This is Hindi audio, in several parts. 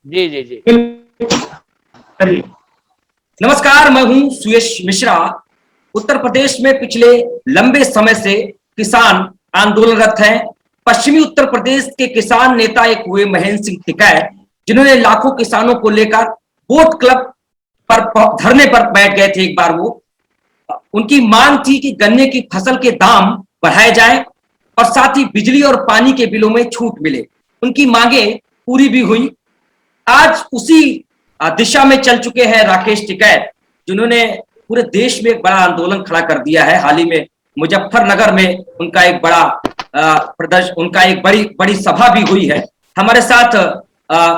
जी जी जी। नमस्कार, मैं हूं सुयश मिश्रा। उत्तर प्रदेश में पिछले लंबे समय से किसान आंदोलनरत हैं। पश्चिमी उत्तर प्रदेश के किसान नेता एक हुए महेंद्र सिंह टिकैत, जिन्होंने लाखों किसानों को लेकर वोट क्लब पर धरने पर बैठ गए थे। एक बार वो उनकी मांग थी कि गन्ने की फसल के दाम बढ़ाए जाएं और साथ ही बिजली और पानी के बिलों में छूट मिले। उनकी मांगे पूरी भी हुई। आज उसी दिशा में चल चुके हैं राकेश टिकैत, जिन्होंने पूरे देश में एक बड़ा आंदोलन खड़ा कर दिया है। हाल ही में मुजफ्फरनगर में उनका एक बड़ा प्रदर्शन, उनका एक बड़ी बड़ी सभा भी हुई है। हमारे साथ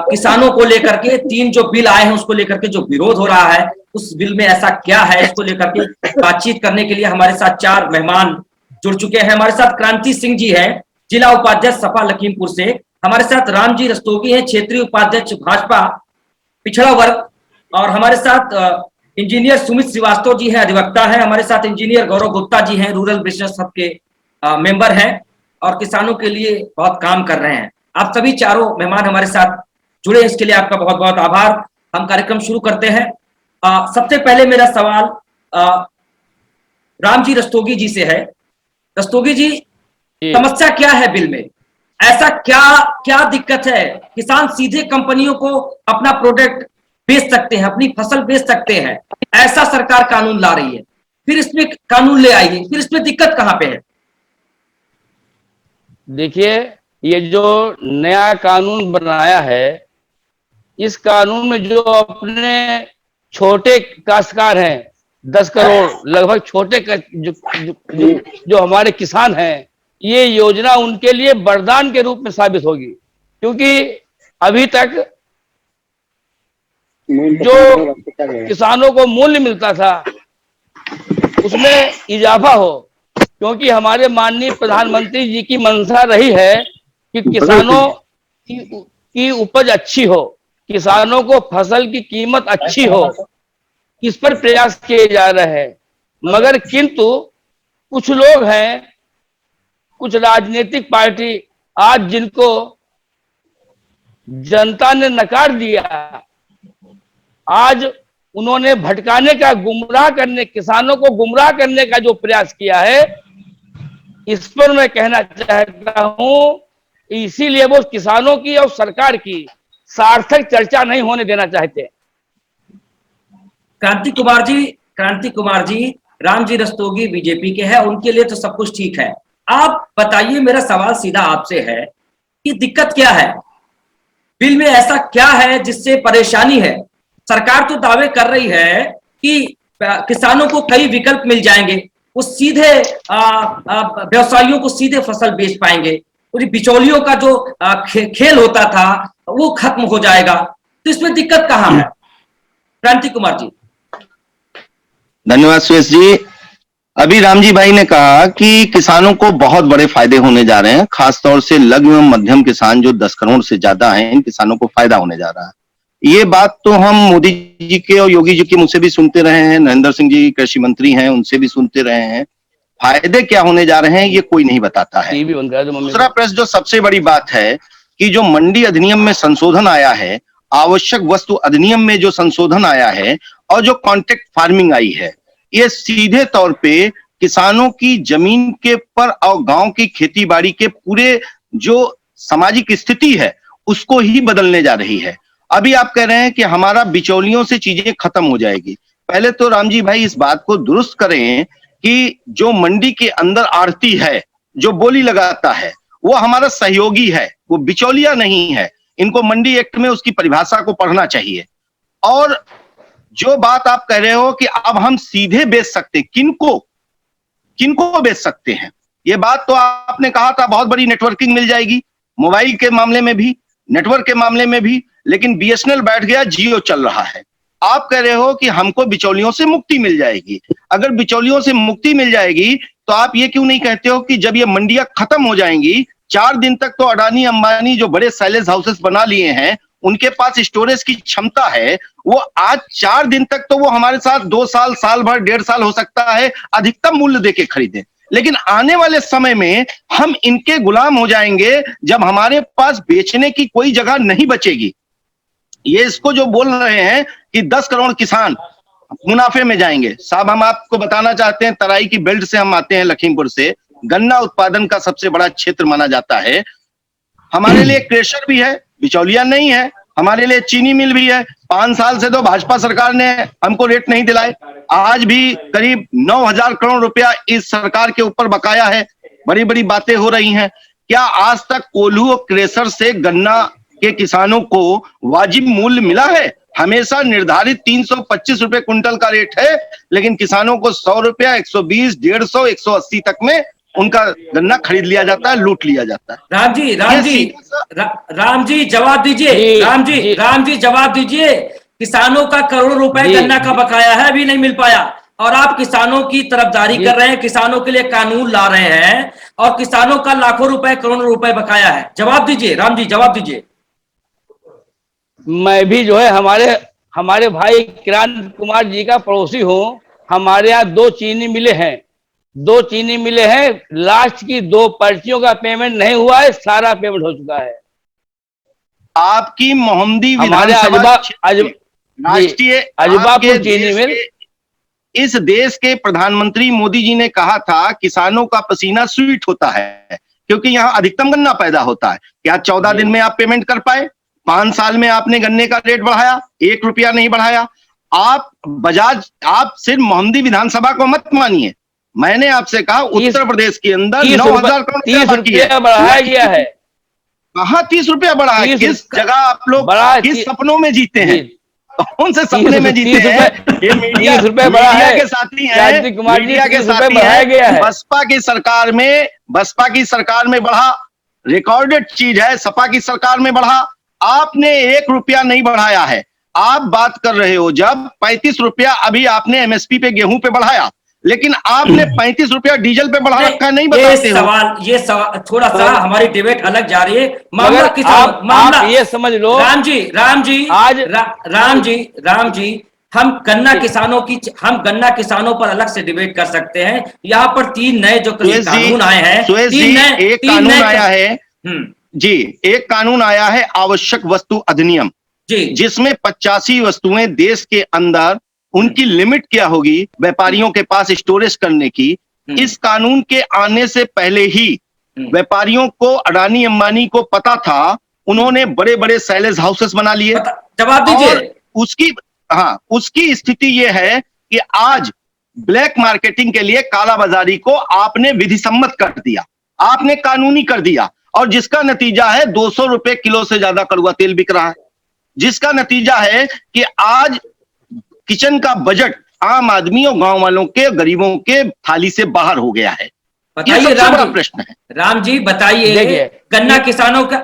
किसानों को लेकर के 3 जो बिल आए हैं उसको लेकर के जो विरोध हो रहा है, उस बिल में ऐसा क्या है, इसको लेकर के बातचीत करने के लिए हमारे साथ 4 मेहमान जुड़ चुके हैं। हमारे साथ क्रांति सिंह जी हैं, जिला उपाध्यक्ष सपा लखीमपुर से। हमारे साथ रामजी रस्तोगी हैं, क्षेत्रीय उपाध्यक्ष भाजपा पिछड़ा वर्ग। और हमारे साथ इंजीनियर सुमित श्रीवास्तव जी हैं, अधिवक्ता हैं। हमारे साथ इंजीनियर गौरव गुप्ता जी हैं, रूरल बिजनेस हब के मेंबर हैं और किसानों के लिए बहुत काम कर रहे हैं। आप सभी चारों मेहमान हमारे साथ जुड़े, इसके लिए आपका बहुत बहुत आभार। हम कार्यक्रम शुरू करते हैं। सबसे पहले मेरा सवाल रामजी रस्तोगी जी से है। रस्तोगी जी, समस्या क्या है बिल में? ऐसा क्या क्या दिक्कत है? किसान सीधे कंपनियों को अपना प्रोडक्ट बेच सकते हैं, अपनी फसल बेच सकते हैं, ऐसा सरकार कानून ला रही है। फिर इसमें कानून ले आएगी, फिर इसमें दिक्कत कहां पे है? देखिए, ये जो नया कानून बनाया है, इस कानून में जो अपने छोटे काश्तकार हैं, 10 करोड़ लगभग छोटे जो हमारे किसान हैं, ये योजना उनके लिए वरदान के रूप में साबित होगी। क्योंकि अभी तक जो किसानों को मूल्य मिलता था उसमें इजाफा हो, क्योंकि हमारे माननीय प्रधानमंत्री जी की मंशा रही है कि किसानों की उपज अच्छी हो, किसानों को फसल की कीमत अच्छी हो, इस पर प्रयास किए जा रहे हैं। मगर किंतु कुछ लोग हैं, कुछ राजनीतिक पार्टी आज जिनको जनता ने नकार दिया, आज उन्होंने भटकाने का, गुमराह करने, किसानों को गुमराह करने का जो प्रयास किया है, इस पर मैं कहना चाहता हूं, इसीलिए वो किसानों की और सरकार की सार्थक चर्चा नहीं होने देना चाहते। क्रांति कुमार जी, रामजी रस्तोगी बीजेपी के हैं, उनके लिए तो सब कुछ ठीक है। आप बताइए, मेरा सवाल सीधा आपसे है कि दिक्कत क्या है बिल में? ऐसा क्या है जिससे परेशानी है? सरकार तो दावे कर रही है कि किसानों को कई विकल्प मिल जाएंगे, वो सीधे व्यवसायियों को सीधे फसल बेच पाएंगे, और बिचौलियों का जो खेल होता था वो खत्म हो जाएगा। तो इसमें दिक्कत कहां है, क्रांति कुमार जी? धन्यवाद सुरेश जी। अभी रामजी भाई ने कहा कि किसानों को बहुत बड़े फायदे होने जा रहे हैं, खासतौर से लघु एवं मध्यम किसान जो 10 करोड़ से ज्यादा हैं, इन किसानों को फायदा होने जा रहा है। ये बात तो हम मोदी जी के और योगी जी के मुझसे भी सुनते रहे हैं, नरेंद्र सिंह जी कृषि मंत्री हैं, उनसे भी सुनते रहे हैं। फायदे क्या होने जा रहे हैं ये कोई नहीं बताता है। दूसरा प्रश्न जो सबसे बड़ी बात है कि जो मंडी अधिनियम में संशोधन आया है, आवश्यक वस्तु अधिनियम में जो संशोधन आया है और जो कॉन्ट्रैक्ट फार्मिंग आई है, ये सीधे तौर पे किसानों की जमीन के पर और गांव की खेती बाड़ी के पूरे जो सामाजिक स्थिति है उसको ही बदलने जा रही है। अभी आप कह रहे हैं कि हमारा बिचौलियों से चीजें खत्म हो जाएगी। पहले तो रामजी भाई इस बात को दुरुस्त करें कि जो मंडी के अंदर आढ़ती है, जो बोली लगाता है, वो हमारा सहयोगी है, वो बिचौलिया नहीं है। इनको मंडी एक्ट में उसकी परिभाषा को पढ़ना चाहिए। और जो बात आप कह रहे हो कि अब हम सीधे बेच सकते, किनको किनको बेच सकते हैं, ये बात तो आपने कहा था बहुत बड़ी नेटवर्किंग मिल जाएगी, मोबाइल के मामले में भी, नेटवर्क के मामले में भी। लेकिन बीएसएनएल बैठ गया, जियो चल रहा है। आप कह रहे हो कि हमको बिचौलियों से मुक्ति मिल जाएगी। अगर बिचौलियों से मुक्ति मिल जाएगी तो आप ये क्यों नहीं कहते हो कि जब ये मंडियां खत्म हो जाएंगी, 4 दिन तक तो अडानी अंबानी जो बड़े साइलेज हाउसेस बना लिए हैं, उनके पास स्टोरेज की क्षमता है, वो आज 4 दिन तक तो वो हमारे साथ 2 साल, साल भर, 1.5 साल हो सकता है, अधिकतम मूल्य देके खरीदें। लेकिन आने वाले समय में हम इनके गुलाम हो जाएंगे जब हमारे पास बेचने की कोई जगह नहीं बचेगी। ये इसको जो बोल रहे हैं कि 10 करोड़ किसान मुनाफे में जाएंगे, साहब हम आपको बताना चाहते हैं, तराई की बेल्ट से हम आते हैं, लखीमपुर से, गन्ना उत्पादन का सबसे बड़ा क्षेत्र माना जाता है। हमारे लिए क्रेशर भी है, बिचौलिया नहीं है, हमारे लिए चीनी मिल भी है। 5 साल से तो भाजपा सरकार ने हमको रेट नहीं दिलाए, आज भी करीब 9,000 करोड़ रुपया इस सरकार के ऊपर बकाया है। बड़ी बड़ी बातें हो रही हैं। क्या आज तक कोल्हू और क्रेशर से गन्ना के किसानों को वाजिब मूल्य मिला है? हमेशा निर्धारित 325 रुपए क्विंटल का रेट है, लेकिन किसानों को 100 रुपया, 120, 150, 180 तक में उनका गन्ना खरीद लिया जाता है, लूट लिया जाता है। राम जी जवाब दीजिए। राम जी जवाब दीजिए। किसानों का करोड़ों रुपए गन्ना का बकाया है, अभी नहीं मिल पाया, और आप किसानों की तरफदारी कर रहे हैं, किसानों के लिए कानून ला रहे हैं, और किसानों का लाखों रुपए, करोड़ों रुपए बकाया है। जवाब दीजिए राम जी, जवाब दीजिए। मैं भी जो है हमारे भाई क्रांति कुमार जी का पड़ोसी हूँ। हमारे यहाँ 2 चीनी मिले हैं, 2 चीनी मिले हैं। लास्ट की 2 पर्चियों का पेमेंट नहीं हुआ है, सारा पेमेंट हो चुका है। आपकी मोहम्मदी हमारे राष्ट्रीय अजबापुर चीनी मिल, इस देश के प्रधानमंत्री मोदी जी ने कहा था किसानों का पसीना स्वीट होता है, क्योंकि यहाँ अधिकतम गन्ना पैदा होता है। क्या 14 दिन में आप पेमेंट कर पाए? 5 साल में आपने गन्ने का रेट बढ़ाया, 1 रुपया नहीं बढ़ाया। आप सिर्फ मोहम्मदी विधानसभा को मत मानिए, मैंने आपसे कहा उत्तर प्रदेश के अंदर 9,000 करोड़ 30 रुपया बढ़ाया गया है। कहाँ 30 रुपया बढ़ा है? किस जगह आप लोग किस सपनों में जीते हैं? कौन से सपने में जीते हैं? ये मीडिया के साथी हैं, मीडिया के साथी हैं। बसपा की सरकार में बढ़ा, रिकॉर्डेड चीज है। सपा की सरकार में बढ़ा, आपने 1 रुपया नहीं बढ़ाया है। आप बात कर रहे हो जब 35 रुपया अभी आपने एमएसपी पे गेहूं पे बढ़ाया, लेकिन आपने 35 रुपया डीजल पे बढ़ा रखा है, नहीं बताते हो। ये सवाल थोड़ा सा हमारी डिबेट अलग जा रही है। मामला ये समझ लो। राम जी हम गन्ना किसानों पर अलग से डिबेट कर सकते हैं। यहाँ पर 3 नए जो कानून आए हैं, एक कानून आया है जी, एक कानून आया है आवश्यक वस्तु अधिनियम, जिसमें 85 वस्तुएं देश के अंदर उनकी लिमिट क्या होगी व्यापारियों के पास स्टोरेज करने की। इस कानून के आने से पहले ही व्यापारियों को, अडानी अंबानी को पता था, उन्होंने बड़े बड़े सैलेज हाउसेस बना लिए। जवाब दीजिए। उसकी स्थिति यह है कि आज ब्लैक मार्केटिंग के लिए कालाबाजारी को आपने विधि सम्मत कर दिया, आपने कानूनी कर दिया, और जिसका नतीजा है 200 रुपए किलो से ज्यादा कड़वा तेल बिक रहा है। जिसका नतीजा है कि आज किचन का बजट आम आदमी और गांव वालों के, गरीबों के थाली से बाहर हो गया है। बताइए प्रश्न है राम जी, बताइए गन्ना किसानों की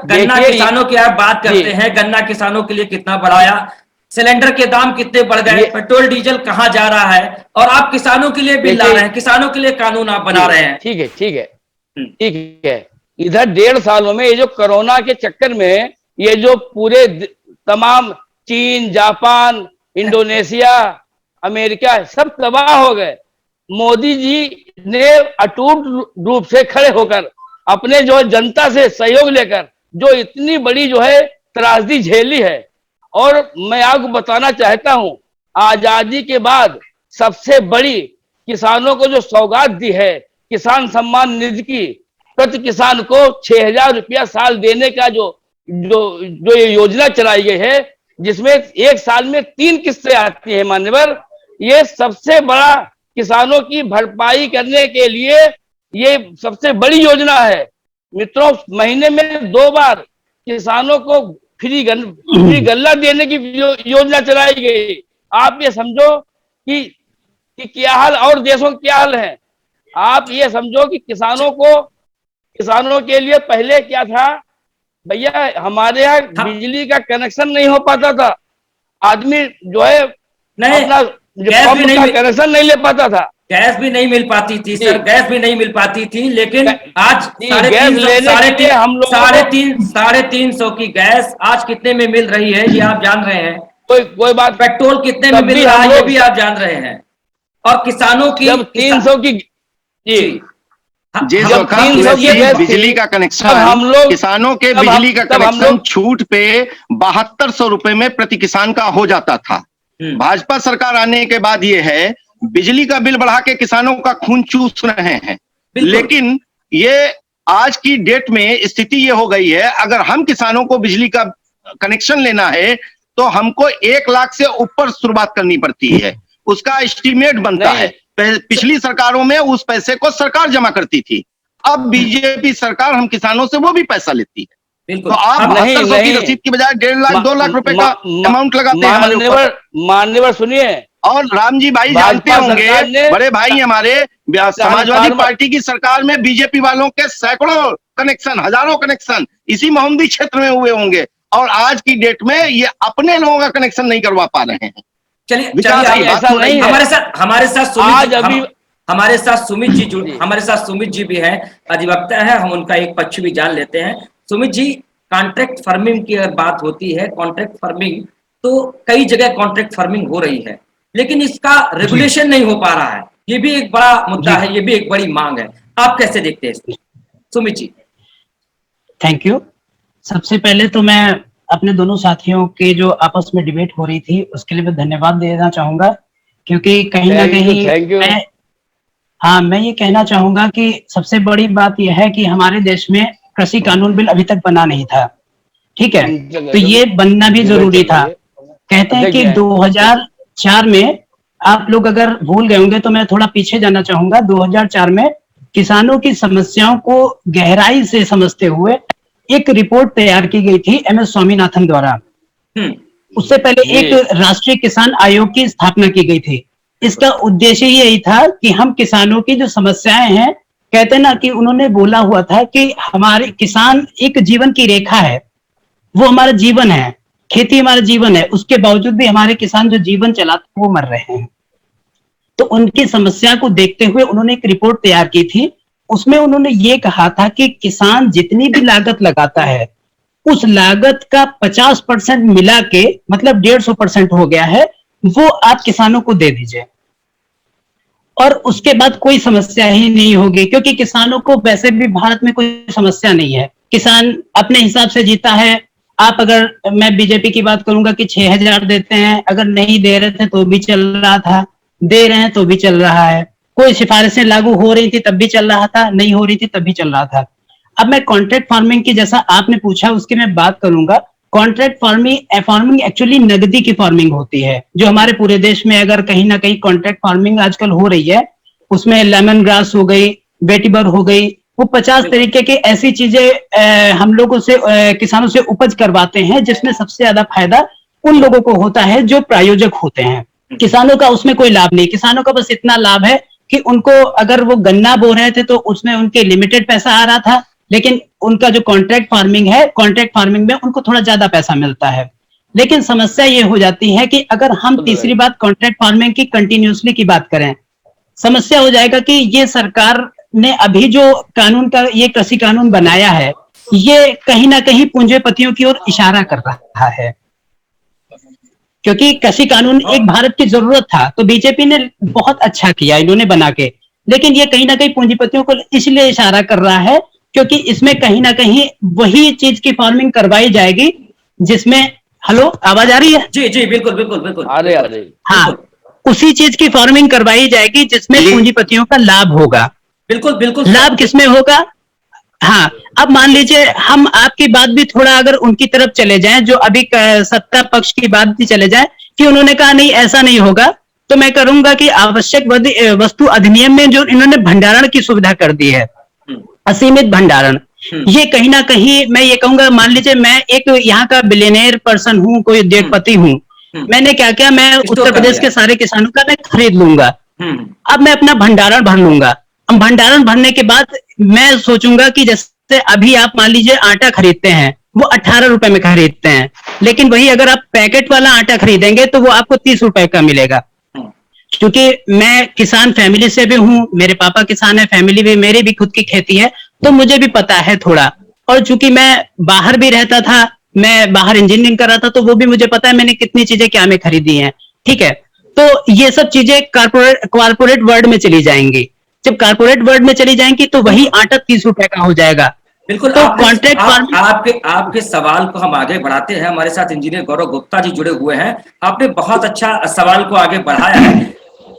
आप बात करते हैं, गन्ना किसानों के लिए कितना बढ़ाया, सिलेंडर के दाम कितने बढ़ गए, पेट्रोल डीजल कहां जा रहा है, और आप किसानों के लिए बिल ला रहे हैं, किसानों के लिए कानून आप बना रहे हैं। ठीक है। इधर 1.5 सालों में ये जो कोरोना के चक्कर में ये जो पूरे तमाम चीन, जापान, इंडोनेशिया, अमेरिका सब तबाह हो गए। मोदी जी ने अटूट रूप से खड़े होकर अपने जो जनता से सहयोग लेकर जो इतनी बड़ी जो है त्रासदी झेली है। और मैं आपको बताना चाहता हूं, आजादी के बाद सबसे बड़ी किसानों को जो सौगात दी है किसान सम्मान निधि की, प्रति किसान को 6,000 रुपया साल देने का जो ये योजना चलाई गई है, जिसमें 1 साल में 3 किस्तें आती है मान्यवर, ये सबसे बड़ा किसानों की भरपाई करने के लिए ये सबसे बड़ी योजना है। मित्रों, महीने में 2 बार किसानों को फ्री गल्ला देने की योजना चलाई गई। आप ये समझो कि क्या हाल और देशों के क्या हाल है। आप ये समझो कि किसानों के लिए पहले क्या था भैया, हमारे यहाँ बिजली का कनेक्शन नहीं हो पाता था, आदमी जो है अपना कनेक्शन नहीं ले पाता था, गैस भी नहीं मिल पाती थी सर, गैस भी नहीं मिल पाती थी। लेकिन आज 350 की गैस आज कितने में मिल रही है ये आप जान रहे हैं। कोई बात, पेट्रोल कितने में मिल रहा है ये भी आप जान रहे हैं। और किसानों की जब 300 की जी जिस जब वक्त 300 की वैसी गैस थी, बिजली का तब कनेक्शन हम लोग किसानों के तब हम- बिजली का तब हम कनेक्शन लोग छूट पे 7200 रुपए में प्रति किसान का हो जाता था। भाजपा सरकार आने के बाद ये है बिजली का बिल बढ़ा के किसानों का खून चूस रहे हैं। लेकिन ये आज की डेट में स्थिति ये हो गई है, अगर हम किसानों को बिजली का कनेक्शन लेना है तो हमको 1 लाख से ऊपर शुरुआत करनी पड़ती है, उसका एस्टीमेट बनता नहीं। है। पिछली सरकारों में उस पैसे को सरकार जमा करती थी, अब बीजेपी सरकार हम किसानों से वो भी पैसा लेती है। बिल्कुल। तो आप अब 7200 की नहीं। रसीद की बजाय 1.5 लाख 2 लाख रुपए का अमाउंट लगाते हैं हमारे ऊपर। मान्यवर सुनिए, और राम जी भाई जानते भाजपा होंगे, सरकार ने बड़े भाई हमारे समाजवादी फार्मर- पार्टी की सरकार में बीजेपी वालों के सैकड़ों कनेक्शन, हजारों कनेक्शन इसी मोहम्मदी क्षेत्र में हुए होंगे, और आज की डेट में ये अपने लोगों का कनेक्शन नहीं करवा पा रहे हैं। चलिए विकास की बात ऐसा हो रही नहीं है। है। हमारे साथ सुमित आज जी, अभी हमारे साथ सुमित जी जुड़ जी। हमारे साथ सुमित जी भी हैं, अधिवक्ता है, हम उनका एक पक्ष भी जान लेते हैं। सुमित जी, कॉन्ट्रैक्ट फार्मिंग की अगर बात होती है, कॉन्ट्रैक्ट फार्मिंग तो कई जगह कॉन्ट्रैक्ट फार्मिंग हो रही है, लेकिन इसका रेगुलेशन नहीं हो पा रहा है। ये भी एक बड़ा मुद्दा है, ये भी एक बड़ी मांग है। आप कैसे देखते हैं इसको, सुमित जी? Thank you. सबसे पहले तो मैं अपने दोनों साथियों के जो आपस में डिबेट हो रही थी उसके लिए मैं धन्यवाद देना चाहूंगा, क्योंकि कहीं ना कहीं मैं ये कहना चाहूंगा कि सबसे बड़ी बात यह है कि हमारे देश में कृषि कानून बिल अभी तक बना नहीं था, ठीक है, तो ये बनना भी जरूरी था। कहते हैं कि 2004 में, आप लोग अगर भूल गए होंगे तो मैं थोड़ा पीछे जाना चाहूंगा, 2004 में किसानों की समस्याओं को गहराई से समझते हुए एक रिपोर्ट तैयार की गई थी MS स्वामीनाथन द्वारा। उससे पहले एक राष्ट्रीय किसान आयोग की स्थापना की गई थी। इसका उद्देश्य यही था कि हम किसानों की जो समस्याएं हैं, कहते ना कि उन्होंने बोला हुआ था कि हमारे किसान एक जीवन की रेखा है, वो हमारा जीवन है, खेती हमारा जीवन है, उसके बावजूद भी हमारे किसान जो जीवन चलाते वो मर रहे हैं। तो उनकी समस्या को देखते हुए उन्होंने एक रिपोर्ट तैयार की थी। उसमें उन्होंने ये कहा था कि किसान जितनी भी लागत लगाता है उस लागत का 50% मिला के, मतलब 150% हो गया है, वो आप किसानों को दे दीजिए और उसके बाद कोई समस्या ही नहीं होगी, क्योंकि किसानों को वैसे भी भारत में कोई समस्या नहीं है। किसान अपने हिसाब से जीता है। आप अगर, मैं बीजेपी की बात करूंगा कि 6000 देते हैं, अगर नहीं दे रहे थे तो भी चल रहा था, दे रहे हैं तो भी चल रहा है, कोई सिफारिशें लागू हो रही थी तब भी चल रहा था, नहीं हो रही थी तब भी चल रहा था। अब मैं कॉन्ट्रैक्ट फार्मिंग की, जैसा आपने पूछा, उसकी मैं बात करूंगा। कॉन्ट्रैक्ट फार्मिंग एक्चुअली नगदी की फार्मिंग होती है, जो हमारे पूरे देश में अगर कहीं ना कहीं कॉन्ट्रैक्ट फार्मिंग आजकल हो रही है, उसमें लेमन ग्रास हो गई, वेटिबर हो गई, वो 50 तरीके की ऐसी चीजें हम लोगों से, किसानों से उपज करवाते हैं, जिसमें सबसे ज्यादा फायदा उन लोगों को होता है जो प्रायोजक होते हैं। किसानों का उसमें कोई लाभ नहीं, किसानों का बस इतना लाभ है कि उनको, अगर वो गन्ना बो रहे थे तो उसमें उनके लिमिटेड पैसा आ रहा था, लेकिन उनका जो कॉन्ट्रैक्ट फार्मिंग है, कॉन्ट्रैक्ट फार्मिंग में उनको थोड़ा ज्यादा पैसा मिलता है। लेकिन समस्या ये हो जाती है कि अगर हम तीसरी बात कॉन्ट्रैक्ट फार्मिंग की कंटिन्यूसली की बात करें, समस्या हो जाएगा कि ये सरकार ने अभी जो कानून का, ये कृषि कानून बनाया है, ये कहीं ना कहीं पूंजीपतियों की ओर इशारा कर रहा है, क्योंकि कृषि कानून एक भारत की जरूरत था, तो बीजेपी ने बहुत अच्छा किया इन्होंने बना के, लेकिन ये कहीं ना कहीं पूंजीपतियों को इसलिए इशारा कर रहा है क्योंकि इसमें कहीं ना कहीं वही चीज की फार्मिंग करवाई जाएगी जिसमें, हेलो आवाज आ रही है? जी जी, बिल्कुल बिल्कुल बिल्कुल, आ रही। हाँ, उसी चीज की फार्मिंग करवाई जाएगी जिसमें पूंजीपतियों का लाभ होगा। बिल्कुल बिल्कुल। लाभ किसमें होगा? हाँ, अब मान लीजिए हम आपकी बात भी थोड़ा अगर उनकी तरफ चले जाएं, जो अभी सत्ता पक्ष की बात भी चले जाएं कि उन्होंने कहा नहीं ऐसा नहीं होगा, तो मैं करूंगा कि आवश्यक वस्तु अधिनियम में जो इन्होंने भंडारण की सुविधा कर दी है, असीमित भंडारण, ये कहीं ना कहीं मैं ये कहूंगा, मान लीजिए मैं एक यहाँ का बिलियनियर पर्सन हूँ, कोई उद्योगपति हूँ, मैंने क्या किया, मैं उत्तर प्रदेश के सारे किसानों का मैं खरीद लूंगा, अब मैं अपना भंडारण भर लूंगा। अब भंडारण भरने के बाद मैं सोचूंगा कि जैसे अभी आप मान लीजिए आटा खरीदते हैं, वो 18 रुपए में खरीदते हैं, लेकिन वही अगर आप पैकेट वाला आटा खरीदेंगे तो वो आपको 30 रुपए का मिलेगा। क्योंकि मैं किसान फैमिली से भी हूँ, मेरे पापा किसान है, फैमिली भी, मेरी भी खुद की खेती है, तो मुझे भी पता है थोड़ा, और चूंकि मैं बाहर भी रहता था, मैं बाहर इंजीनियरिंग कर रहा था, तो वो भी मुझे पता है मैंने कितनी चीजें क्या में खरीदी हैं, ठीक है। तो ये सब चीजें कॉर्पोरेट वर्ल्ड में चली जाएंगी। जब कारपोरेट वर्ल्ड में चली जाएंगी तो वही आटा 30 रुपए का हो जाएगा। बिल्कुल। तो कॉन्ट्रैक्ट आपके सवाल को हम आगे बढ़ाते हैं। हमारे साथ इंजीनियर गौरव गुप्ता जी जुड़े हुए हैं। आपने बहुत अच्छा सवाल को आगे बढ़ाया है।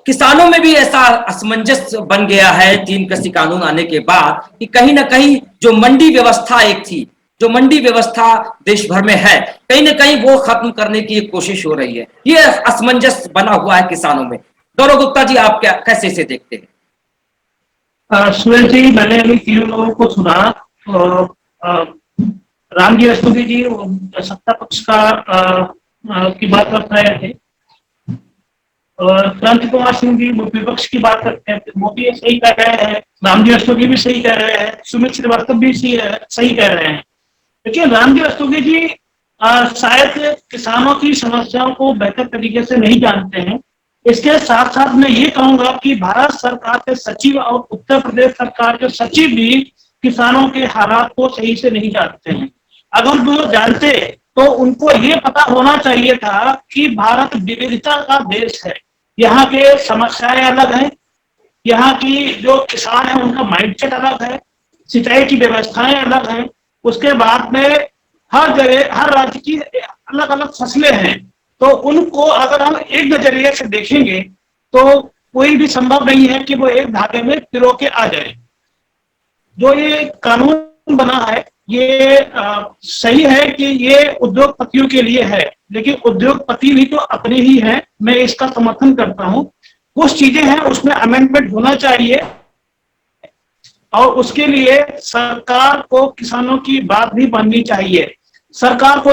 किसानों में भी ऐसा असमंजस बन गया है 3 कृषि कानून आने के बाद कि कहीं ना कहीं जो मंडी व्यवस्था एक थी, जो मंडी व्यवस्था देश भर में है, कहीं ना कहीं वो खत्म करने की एक कोशिश हो रही है। ये असमंजस बना हुआ है किसानों में। गौरव गुप्ता जी, आप कैसे इसे देखते हैं? सुरेश जी, मैंने अभी 3 लोगों को सुना। रामजी रस्तोगी जी सत्ता पक्ष की बात कर रहे थे, और क्रांति कुमार सिंह जी विपक्ष की बात करते हैं। मोदी सही कह रहे हैं, रामजी रस्तोगी भी सही कह रहे हैं, सुमित श्रीवास्तव भी सही कह रहे हैं। देखिए, रामजी रस्तोगी जी शायद किसानों की समस्याओं को बेहतर तरीके से नहीं जानते हैं। इसके साथ साथ मैं ये कहूंगा कि भारत सरकार के सचिव और उत्तर प्रदेश सरकार के सचिव भी किसानों के हालात को सही से नहीं जानते हैं। अगर वो जानते तो उनको ये पता होना चाहिए था कि भारत विविधता का देश है। यहाँ के समस्याएं अलग हैं, यहाँ की जो किसान है उनका माइंडसेट अलग है, सिंचाई की व्यवस्थाएं अलग हैं। उसके बाद में हर जगह हर राज्य की अलग अलग फसलें हैं। तो उनको अगर हम एक नजरिए से देखेंगे तो कोई भी संभव नहीं है कि वो एक धागे में पिरो के आ जाए। जो ये कानून बना है ये सही है कि ये उद्योगपतियों के लिए है, लेकिन उद्योगपति भी तो अपने ही हैं। मैं इसका समर्थन करता हूं। कुछ चीजें हैं उसमें अमेंडमेंट होना चाहिए, और उसके लिए सरकार को किसानों की बात भी माननी चाहिए। सरकार को,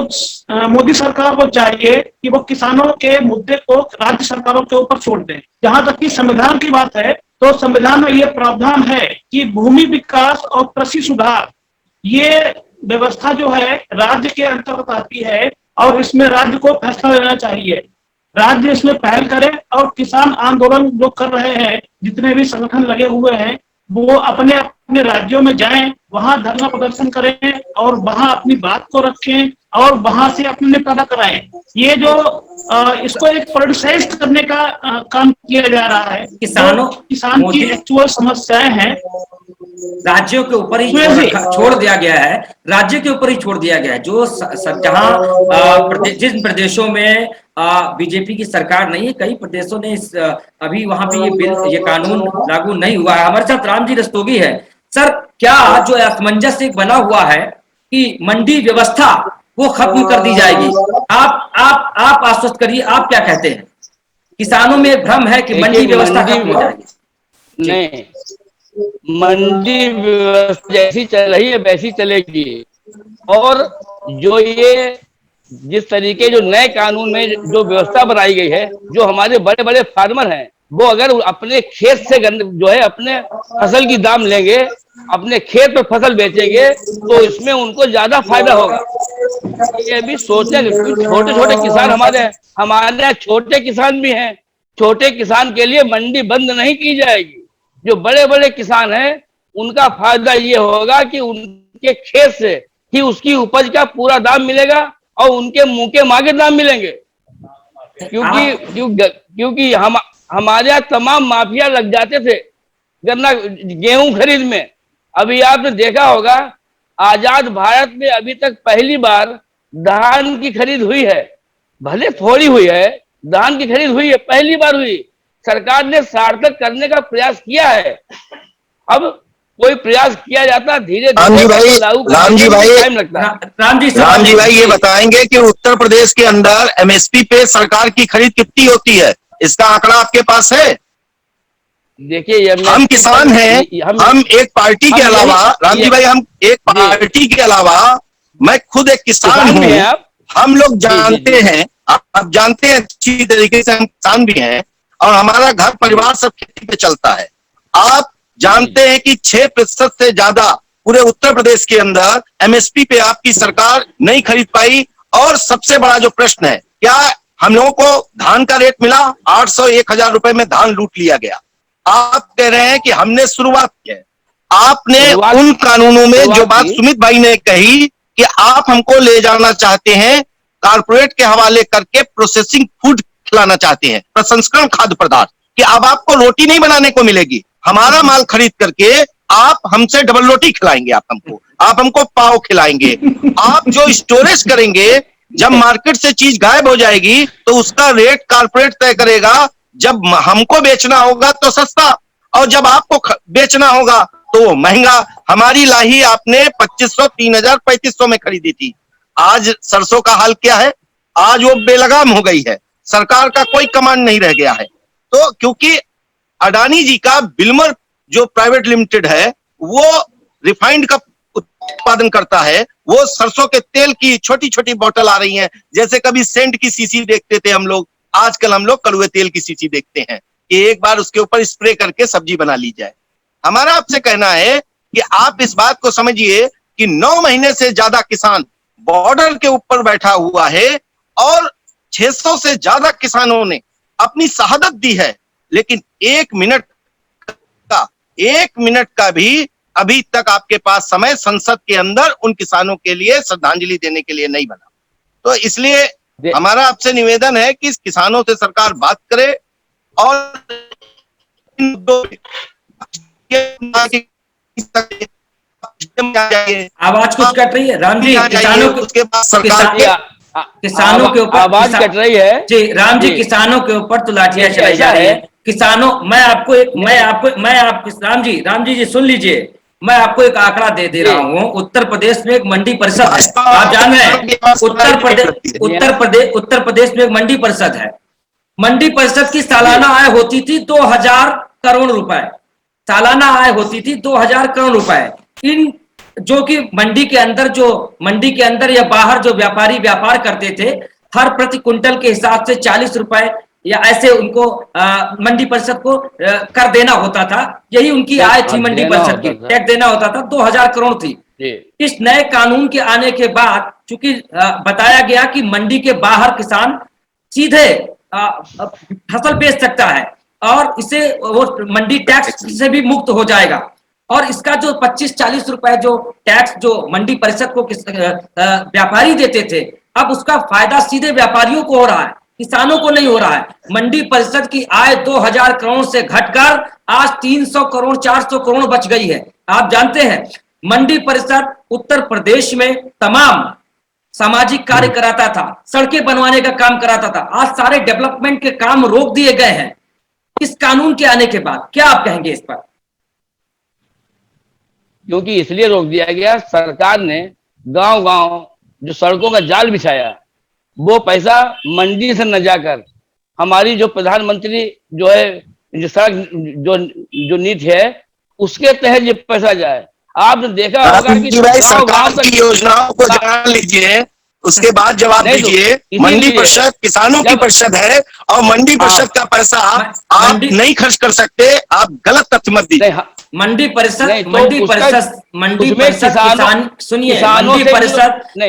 मोदी सरकार को चाहिए कि वो किसानों के मुद्दे को राज्य सरकारों के ऊपर छोड़ दें। जहां तक कि संविधान की बात है तो संविधान में ये प्रावधान है कि भूमि विकास और कृषि सुधार, ये व्यवस्था जो है राज्य के अंतर्गत आती है, और इसमें राज्य को फैसला लेना चाहिए। राज्य इसमें पहल करे, और किसान आंदोलन जो कर रहे हैं, जितने भी संगठन लगे हुए हैं, वो अपने अपने राज्यों में जाएं, वहां धरना प्रदर्शन करें और वहां अपनी बात को रखें और वहां से अपने निपटारा कराएं। ये जो इसको एक पॉलिटिसाइज करने का काम किया जा रहा है, किसान की एक्चुअल समस्याएं हैं राज्यों के ऊपर ही छोड़ दिया गया है। राज्य के ऊपर ही छोड़ दिया गया है। जो जहां जिन प्रदेशों में बीजेपी की सरकार नहीं है, कई प्रदेशों ने अभी वहां पे ये कानून लागू नहीं हुआ है। हमारे साथ रामजी रस्तोगी है। सर, क्या जो असमंजस एक बना हुआ है कि मंडी व्यवस्था वो खत्म कर दी जाएगी, आप आश्वस्त करिए, आप क्या कहते हैं? किसानों में भ्रम है कि मंडी व्यवस्था खत्म हो जाएगी। नहीं, मंडी व्यवस्था जैसी चल रही है वैसी चलेगी। और जो ये जिस तरीके जो नए कानून में जो व्यवस्था बनाई गई है, जो हमारे बड़े बड़े फार्मर हैं वो अगर अपने खेत से जो है अपने फसल की दाम लेंगे, अपने खेत में फसल बेचेंगे, तो इसमें उनको ज्यादा फायदा होगा। ये भी सोचने, छोटे छोटे किसान हमारे छोटे किसान भी हैं। छोटे किसान के लिए मंडी बंद नहीं की जाएगी। जो बड़े बड़े किसान हैं उनका फायदा ये होगा कि उनके खेत से ही उसकी उपज का पूरा दाम मिलेगा और उनके मुंह के मांगे दाम मिलेंगे। क्योंकि हमारे यहाँ तमाम माफिया लग जाते थे गन्ना गेहूं खरीद में। अभी आपने देखा होगा आजाद भारत में अभी तक पहली बार धान की खरीद हुई है, भले थोड़ी हुई है, धान की खरीद हुई है, पहली बार हुई। सरकार ने सार्थक करने का प्रयास किया है। अब कोई प्रयास किया जाता धीरे धीरे राम जी भाई ये बताएंगे कि उत्तर प्रदेश के अंदर एमएसपी पे सरकार की खरीद कितनी होती है? इसका आंकड़ा आपके पास है? देखिए, हम किसान हैं, हम एक पार्टी के अलावा, राम जी भाई, हम एक पार्टी के अलावा, मैं खुद एक किसान हूँ। हम लोग जानते हैं, आप जानते हैं अच्छी तरीके से, हम किसान भी हैं और हमारा घर परिवार सब खेती पे चलता है। आप जानते हैं कि 6% से ज्यादा पूरे उत्तर प्रदेश के अंदर एमएसपी पे आपकी सरकार नहीं खरीद पाई। और सबसे बड़ा जो प्रश्न है, क्या हम लोगों को धान का रेट मिला? 800-1000 रुपए में धान लूट लिया गया। आप कह रहे हैं कि हमने शुरुआत की है। आपने उन कानूनों में जो बात सुमित भाई ने कही कि आप हमको ले जाना चाहते हैं कारपोरेट के हवाले करके प्रोसेसिंग फूड खिलाना चाहते हैं, प्रसंस्करण खाद्य पदार्थ, कि अब आपको रोटी नहीं बनाने को मिलेगी। हमारा माल खरीद करके आप हमसे डबल रोटी खिलाएंगे, आप हमको पाव खिलाएंगे। आप जो स्टोरेज करेंगे, जब मार्केट से चीज गायब हो जाएगी तो उसका रेट कारपोरेट तय करेगा। जब हमको बेचना होगा तो सस्ता, और जब आपको बेचना होगा तो वो महंगा। हमारी लाही आपने 2500, 3000, 3500 में खरीदी थी। आज सरसों का हाल क्या है? आज वो बेलगाम हो गई है, सरकार का कोई कमांड नहीं रह गया है। तो क्योंकि अडानी जी का बिल्मर जो प्राइवेट लिमिटेड है, वो रिफाइंड का उत्पादन करता है। वो सरसों के तेल की छोटी छोटी बोतल आ रही हैं, जैसे कभी सेंट की शीशी देखते थे हम लोग, आजकल हम लोग कड़वे तेल की शीशी देखते हैं कि एक बार उसके ऊपर स्प्रे करके सब्जी बना ली जाए। हमारा आपसे कहना है कि आप इस बात को समझिए कि 9 महीने से ज्यादा किसान बॉर्डर के ऊपर बैठा हुआ है और 600 से ज्यादा किसानों ने अपनी शहादत दी है, लेकिन 1 मिनट का भी अभी तक आपके पास समय संसद के अंदर उन किसानों के लिए श्रद्धांजलि देने के लिए नहीं बना। तो इसलिए हमारा आपसे निवेदन है कि किसानों से सरकार बात करे और आवाज कुछ कट रही है राम जी, किसानों के उसके बाद सरकार किसानों के ऊपर आवाज कट रही है जी राम जी, किसानों के ऊपर तो लाठियां चलाई जा रही है। किसानों, मैं आपको राम जी सुन लीजिए, मैं आपको एक आंकड़ा दे रहा हूँ। उत्तर प्रदेश में एक मंडी परिषद है, आप जान रहे हैं? उत्तर प्रदेश में एक मंडी परिषद है। मंडी परिषद की सालाना आय होती थी 2000 करोड़ रुपए, सालाना आय होती थी 2000 करोड़ रुपए। इन जो कि मंडी के अंदर या बाहर जो व्यापारी व्यापार करते थे, हर प्रति कुंटल के हिसाब से 40 रुपए या ऐसे उनको मंडी परिषद को कर देना होता था। यही उनकी आय थी मंडी परिषद की, टैक्स देना होता था। 2000 करोड़ थी। इस नए कानून के आने के बाद चूंकि बताया गया कि मंडी के बाहर किसान सीधे फसल बेच सकता है और इसे वो मंडी टैक्स से भी मुक्त हो जाएगा। और इसका जो 25-40 रुपए जो टैक्स जो मंडी परिषद को व्यापारी देते थे, अब उसका फायदा सीधे व्यापारियों को हो रहा है, किसानों को नहीं हो रहा है। मंडी परिषद की आय 2000 करोड़ से घटकर आज 300 करोड़ 400 करोड़ बच गई है। आप जानते हैं मंडी परिषद उत्तर प्रदेश में तमाम सामाजिक कार्य कराता था, सड़कें बनवाने का काम कराता था। आज सारे डेवलपमेंट के काम रोक दिए गए हैं इस कानून के आने के बाद। क्या आप कहेंगे इस पर? क्योंकि इसलिए रोक दिया गया, सरकार ने गांव-गांव जो सड़कों का जाल बिछाया, वो पैसा मंडी से न जाकर हमारी जो प्रधानमंत्री जो है जो सड़क जो नीति है उसके तहत ये पैसा जाए। आपने देखा होगा कि सरकार की योजनाओं को जान लीजिए, उसके बाद जवाब दीजिए। मंडी परिषद किसानों की परिषद है और मंडी परिषद का पैसा आप नहीं खर्च कर सकते। आप गलत तथ्य मत दीजिए। मंडी परिषद किसान सुनिए,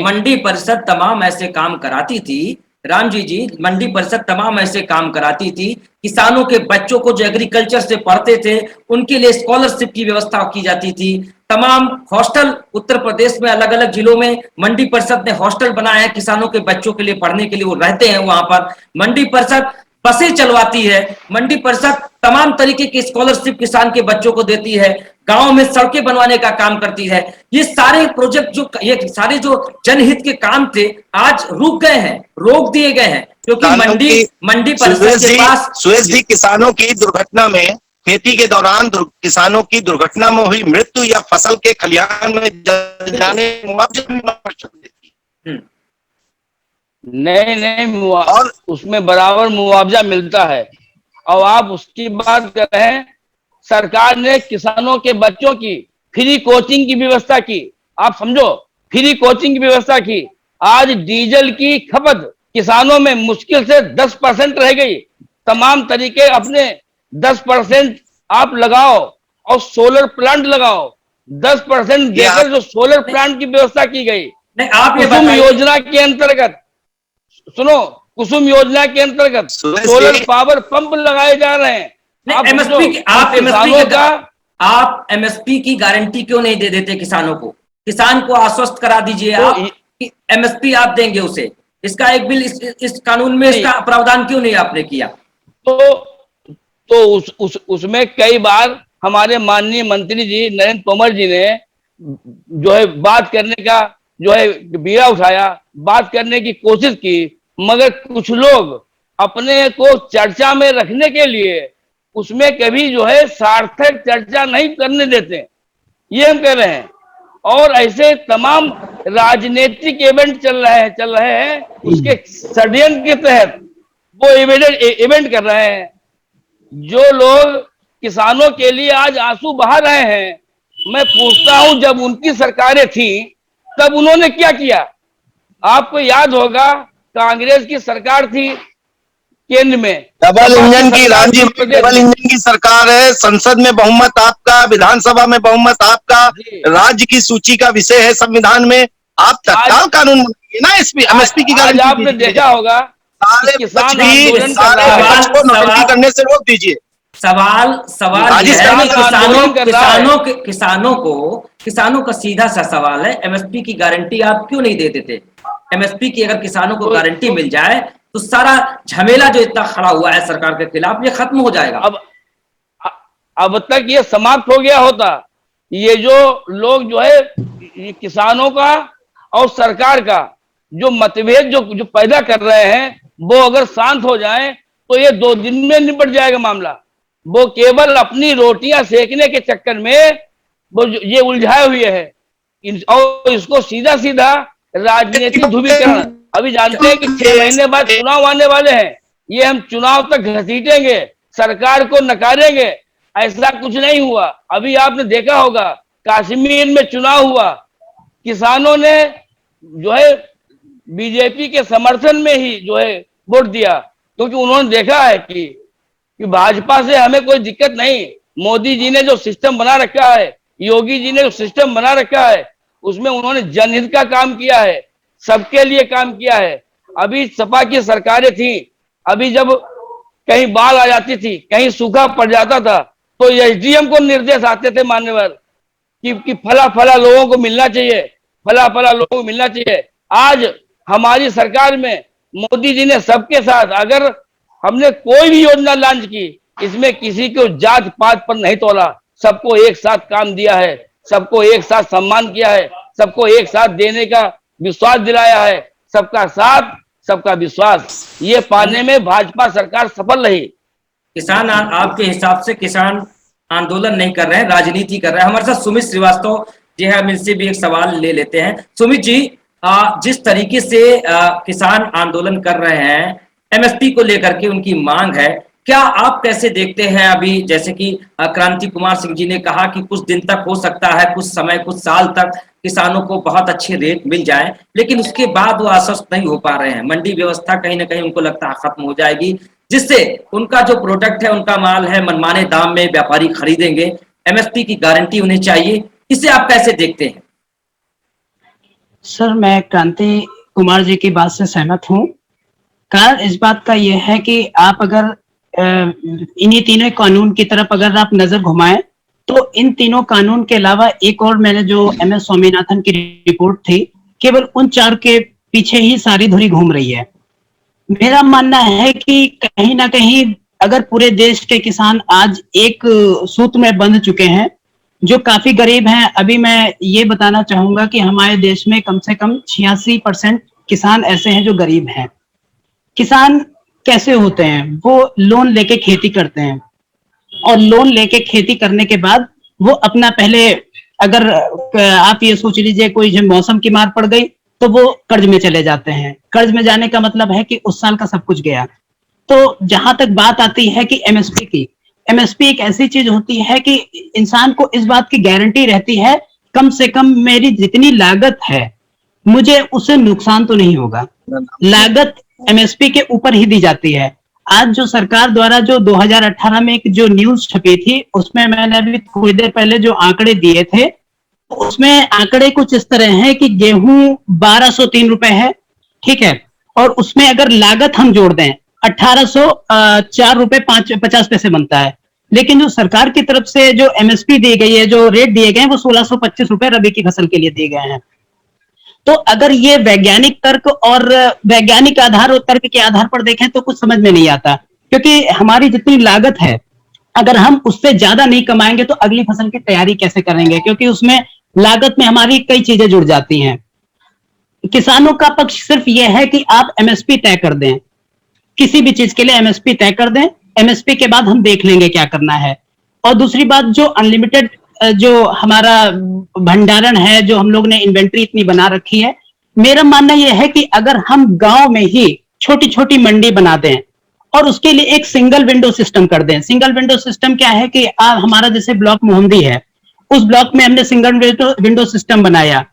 मंडी परिषद तमाम ऐसे काम कराती थी राम जी, मंडी परिषद तमाम ऐसे काम कराती थी। किसानों के बच्चों को जो एग्रीकल्चर से पढ़ते थे उनके लिए स्कॉलरशिप की व्यवस्था की जाती थी। तमाम हॉस्टल उत्तर प्रदेश में अलग अलग जिलों में मंडी परिषद ने हॉस्टल बनाए हैं किसानों के बच्चों के लिए, पढ़ने के लिए वो रहते हैं वहां पर। मंडी परिषद बसें चलवाती है, मंडी परिषद तमाम तरीके की स्कॉलरशिप किसान के बच्चों को देती है, गांव में सड़कें बनवाने का काम करती है। ये सारे प्रोजेक्ट ये सारे जो जनहित के काम थे आज रुक गए हैं, रोक दिए गए हैं, क्योंकि मंडी परिषद के पास सुरेश जी, किसानों की दुर्घटना में, खेती के दौरान किसानों की दुर्घटना में हुई मृत्यु या फसल के खलिहान में जाने मुआवजा भी परिषद देती है। नहीं और उसमें बराबर मुआवजा मिलता है। और आप उसकी बात कर रहे हैं, सरकार ने किसानों के बच्चों की फ्री कोचिंग की व्यवस्था की। आप समझो, फ्री कोचिंग की व्यवस्था की। आज डीजल की खपत किसानों में मुश्किल से 10% रह गई। तमाम तरीके अपने 10% आप लगाओ और सोलर प्लांट लगाओ। 10% देकर जो सोलर प्लांट की व्यवस्था की गई, आप कुसुम योजना के अंतर्गत, सुनो, कुसुम योजना के अंतर्गत सोलर पावर पंप लगाए जा रहे हैं। आप एमएसपी की गारंटी क्यों नहीं दे देते किसानों को? किसान को आश्वस्त करा दीजिए आप कि एमएसपी आप देंगे उसे। इसका एक बिल इस कानून में इसका प्रावधान क्यों नहीं आपने किया? तो उसमें कई बार हमारे माननीय मंत्री जी नरेंद्र तोमर जी ने जो है बात करने का जो है बीड़ा उठाया, बात करने की कोशिश की, मगर कुछ लोग अपने को चर्चा में रखने के लिए उसमें कभी जो है सार्थक चर्चा नहीं करने देते, ये हम कह रहे हैं। और ऐसे तमाम राजनीतिक इवेंट चल रहे हैं, उसके षड्यंत्र के तहत वो इवेंट कर रहे हैं। जो लोग किसानों के लिए आज आंसू बहा रहे हैं, मैं पूछता हूं जब उनकी सरकारें थी तब उन्होंने क्या किया? आपको याद होगा कांग्रेस की सरकार थी केंद्र में, डबल इंजन की, राम जी डबल इंजन की सरकार है, संसद में बहुमत आपका, विधानसभा में बहुमत आपका, राज्य की सूची का विषय है संविधान में। आप तत्काल कानून बनाइए ना, एमएसपी की गारंटी आपने देखा होगा सारे किसान आंदोलन कर रहा है, पक्ष को नौटंकी करने से रोक दीजिए। सवाल ये है कि किसानों का सीधा सा सवाल है, एमएसपी की गारंटी आप क्यों नहीं दे देते? एमएसपी की अगर किसानों को गारंटी मिल जाए तो सारा झमेला जो इतना खड़ा हुआ है सरकार के खिलाफ ये खत्म हो जाएगा। अब तक ये समाप्त हो गया होता। ये जो लोग जो है किसानों का और सरकार का जो मतभेद जो पैदा कर रहे हैं, वो अगर शांत हो जाए तो ये 2 दिन में निपट जाएगा मामला। वो केवल अपनी रोटियां सेकने के चक्कर में वो ये उलझाए हुए है और इसको सीधा सीधा राजनीतिक ध्रुवीकरण। अभी जानते हैं कि 6 महीने बाद चुनाव आने वाले हैं, ये हम चुनाव तक घसीटेंगे, सरकार को नकारेंगे, ऐसा कुछ नहीं हुआ। अभी आपने देखा होगा कश्मीर में चुनाव हुआ, किसानों ने जो है बीजेपी के समर्थन में ही जो है वोट दिया, क्योंकि उन्होंने देखा है कि भाजपा से हमें कोई दिक्कत नहीं। मोदी जी ने जो सिस्टम बना रखा है, योगी जी ने जो सिस्टम बना रखा है, उसमें उन्होंने जनहित का काम किया है, सबके लिए काम किया है। अभी सपा की सरकारें थी, अभी जब कहीं बाढ़ आ जाती थी, कहीं सूखा पड़ जाता था, तो एसडीएम को निर्देश आते थे मान्यवर कि फला लोगों को मिलना चाहिए, फला लोगों को मिलना चाहिए। आज हमारी सरकार में मोदी जी ने सबके साथ, अगर हमने कोई भी योजना लॉन्च की, इसमें किसी को जात पात पर नहीं तोला, सबको एक साथ काम दिया है, सबको एक साथ सम्मान किया है, सबको एक साथ देने का विश्वास दिलाया है। सबका साथ सबका विश्वास, ये पाने में भाजपा सरकार सफल रही। किसान आपके हिसाब से किसान आंदोलन नहीं कर रहे हैं, राजनीति कर रहे हैं। हमारे साथ सुमित श्रीवास्तव जी है, हम इनसे भी एक सवाल ले लेते हैं। सुमित जी, जिस तरीके से किसान आंदोलन कर रहे हैं, एमएसपी को लेकर के उनकी मांग है, क्या आप कैसे देखते हैं? अभी जैसे कि क्रांति कुमार सिंह जी ने कहा कि कुछ दिन तक हो सकता है, कुछ समय, कुछ साल तक किसानों को बहुत अच्छे रेट मिल जाए, लेकिन उसके बाद वो आश्वस्त नहीं हो पा रहे हैं। मंडी व्यवस्था कहीं ना कहीं उनको लगता है खत्म हो जाएगी, जिससे उनका जो प्रोडक्ट है, उनका माल है, मनमाने दाम में व्यापारी खरीदेंगे। एमएसपी की गारंटी उन्हें चाहिए, इसे आप कैसे देखते हैं? सर, मैं क्रांति कुमार जी की बात से सहमत हूँ। कारण इस बात का यह है कि आप अगर इन्हीं तीनों कानून की तरफ अगर आप नजर घुमाएं, तो इन तीनों कानून के अलावा एक और, मैंने जो MS स्वामीनाथन की रिपोर्ट थी, केवल उन 4 के पीछे ही सारी धुरी घूम रही है। मेरा मानना है कि कहीं ना कहीं अगर पूरे देश के किसान आज एक सूत्र में बंध चुके हैं, जो काफी गरीब हैं। अभी मैं ये बताना चाहूंगा कि हमारे देश में कम से कम 86% किसान ऐसे हैं जो गरीब हैं। किसान कैसे होते हैं? वो लोन लेके खेती करते हैं, और लोन लेके खेती करने के बाद वो अपना पहले, अगर आप ये सोच लीजिए कोई जो मौसम की मार पड़ गई तो वो कर्ज में चले जाते हैं। कर्ज में जाने का मतलब है कि उस साल का सब कुछ गया। तो जहां तक बात आती है कि एमएसपी की, एमएसपी एक ऐसी चीज होती है कि इंसान को इस बात की गारंटी रहती है, कम से कम मेरी जितनी लागत है मुझे उससे नुकसान तो नहीं होगा। लागत एमएसपी के ऊपर ही दी जाती है। आज जो सरकार द्वारा जो 2018 में एक जो न्यूज छपी थी, उसमें मैंने अभी थोड़ी देर पहले जो आंकड़े दिए थे, उसमें आंकड़े कुछ इस तरह हैं कि गेहूं 1203 रुपए है, ठीक है, और उसमें अगर लागत हम जोड़ दें 1804 रुपए 50 पैसे बनता है। लेकिन जो सरकार की तरफ से जो एमएसपी दी गई है, जो रेट दिए गए हैं, वो 1625 रुपए रबी की फसल के लिए दिए गए हैं। तो अगर ये वैज्ञानिक तर्क और वैज्ञानिक आधार और तर्क के आधार पर देखें तो कुछ समझ में नहीं आता, क्योंकि हमारी जितनी लागत है, अगर हम उससे ज्यादा नहीं कमाएंगे तो अगली फसल की तैयारी कैसे करेंगे, क्योंकि उसमें लागत में हमारी कई चीजें जुड़ जाती हैं। किसानों का पक्ष सिर्फ यह है कि आप एमएसपी तय कर दें, किसी भी चीज के लिए एमएसपी तय कर दें, एमएसपी के बाद हम देख लेंगे क्या करना है। और दूसरी बात, जो अनलिमिटेड जो हमारा भंडारण है, जो हम लोग ने इन्वेंट्री इतनी बना रखी है, मेरा मानना यह है कि अगर हम गांव में ही छोटी छोटी मंडी बना दें और उसके लिए एक सिंगल विंडो सिस्टम कर दें। सिंगल विंडो सिस्टम क्या है कि हमारा जैसे ब्लॉक मोहम्मदी है, उस ब्लॉक में हमने सिंगल विंडो सिस्टम बनाया,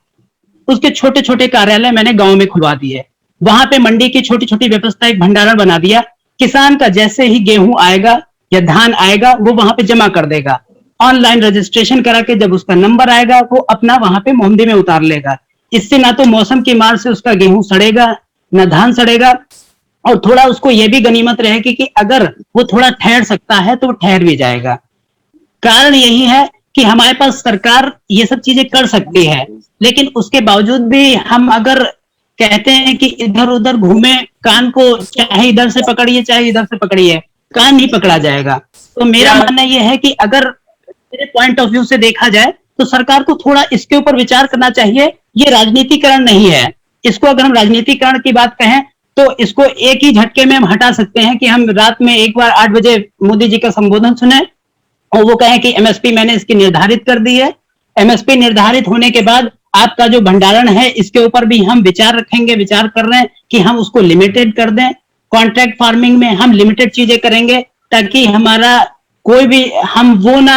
उसके छोटे छोटे कार्यालय मैंने गांव में खुलवा दिए, वहां पे मंडी की छोटी छोटी व्यवस्था, एक भंडारण बना दिया। किसान का जैसे ही गेहूं आएगा या धान आएगा वो वहां पे जमा कर देगा, ऑनलाइन रजिस्ट्रेशन करा के जब उसका नंबर आएगा वो अपना वहां पे मोहम्मदी में उतार लेगा। इससे ना तो मौसम की मार से उसका गेहूं सड़ेगा, ना धान सड़ेगा, और थोड़ा उसको ये भी गनीमत रहेगी कि अगर वो थोड़ा ठहर सकता है तो वो ठहर भी जाएगा। कारण यही है कि हमारे पास सरकार ये सब चीजें कर सकती है, लेकिन उसके बावजूद भी हम अगर कहते हैं कि इधर उधर घूमे, कान को चाहे इधर से पकड़िए चाहे इधर से पकड़िए, कान नहीं पकड़ा जाएगा। तो मेरा मानना यह है कि अगर मेरे पॉइंट ऑफ व्यू से देखा जाए तो सरकार को थोड़ा इसके ऊपर विचार करना चाहिए। ये राजनीतिकरण नहीं है, इसको अगर हम राजनीतिकरण की बात कहें तो इसको एक ही झटके में हम हटा सकते हैं कि हम रात में एक बार 8 बजे मोदी जी का संबोधन सुने और वो कहें कि एमएसपी मैंने इसकी निर्धारित कर दी है। एमएसपी निर्धारित होने के बाद आपका जो भंडारण है इसके ऊपर भी हम विचार रखेंगे, विचार कर रहे हैं कि हम उसको लिमिटेड कर दें। कॉन्ट्रैक्ट फार्मिंग में हम लिमिटेड चीजें करेंगे ताकि हमारा कोई भी हम वो ना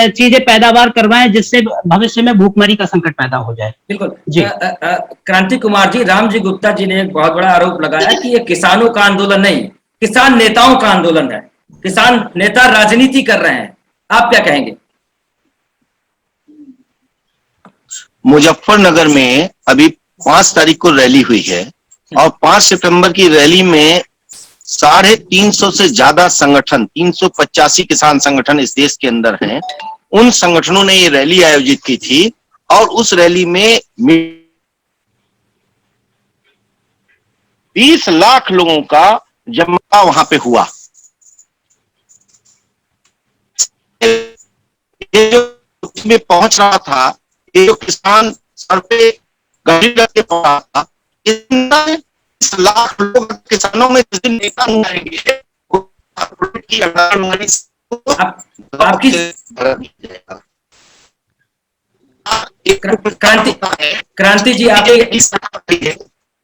चीजें पैदावार करवाएं जिससे भविष्य में भूखमरी का संकट पैदा हो जाए। बिल्कुल जी। क्रांति कुमार जी, राम जी गुप्ता जी ने एक बहुत बड़ा आरोप लगाया कि ये किसानों का आंदोलन नहीं, किसान नेताओं का आंदोलन है, किसान नेता राजनीति कर रहे हैं, आप क्या कहेंगे? मुजफ्फरनगर में अभी 5 तारीख को रैली हुई है और 5 सितंबर की रैली में 350 से ज्यादा संगठन, 385 किसान संगठन इस देश के अंदर हैं, उन संगठनों ने ये रैली आयोजित की थी और उस रैली में 20 लाख लोगों का जमा वहां पे हुआ। ये जो में पहुंच रहा था, ये जो किसान सर पे गंभीर करके पहुंच रहा था, इतना 20 लाख लोग किसानों में नेता होंगे आपकी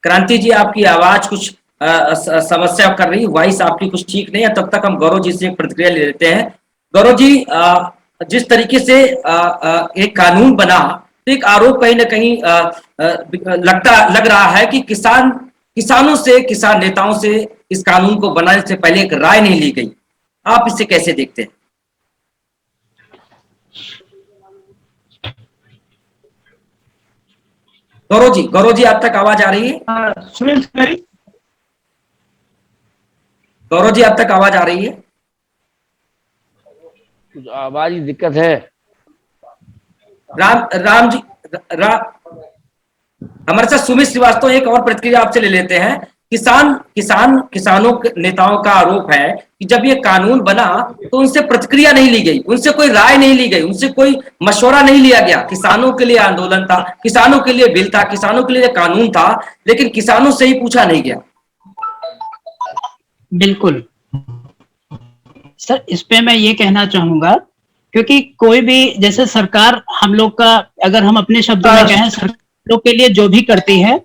क्रांति जी आपकी आवाज कुछ समस्या कर रही, वॉइस आपकी कुछ ठीक नहीं है। तब तक हम गौरव जी से एक प्रतिक्रिया ले लेते हैं। गौरव जी, जिस तरीके से एक कानून बना, तो एक आरोप कहीं ना कहीं लग रहा है कि किसानों से, किसान नेताओं से इस कानून को बनाने से पहले एक राय नहीं ली गई। आप इसे कैसे देखते हैं? गौरव जी, आप तक आवाज आ रही है? गौरव जी, आप तक आवाज आ रही है? आवाज की दिक्कत है। राम जी, हमारे साथ सुमित श्रीवास्तव, एक और प्रतिक्रिया आपसे ले लेते हैं। किसानों के नेताओं का आरोप है कि जब ये कानून बना तो उनसे प्रतिक्रिया नहीं ली गई, उनसे कोई राय नहीं ली गई, उनसे कोई मशवरा नहीं लिया गया। किसानों के लिए आंदोलन था, किसानों के लिए बिल था, किसानों के लिए कानून था, लेकिन किसानों से ही पूछा नहीं गया। बिल्कुल सर, इस पे मैं ये कहना चाहूंगा, क्योंकि कोई भी, जैसे सरकार हम लोग का, अगर हम अपने शब्दों में कहें, सरकार लोग के लिए जो भी करती है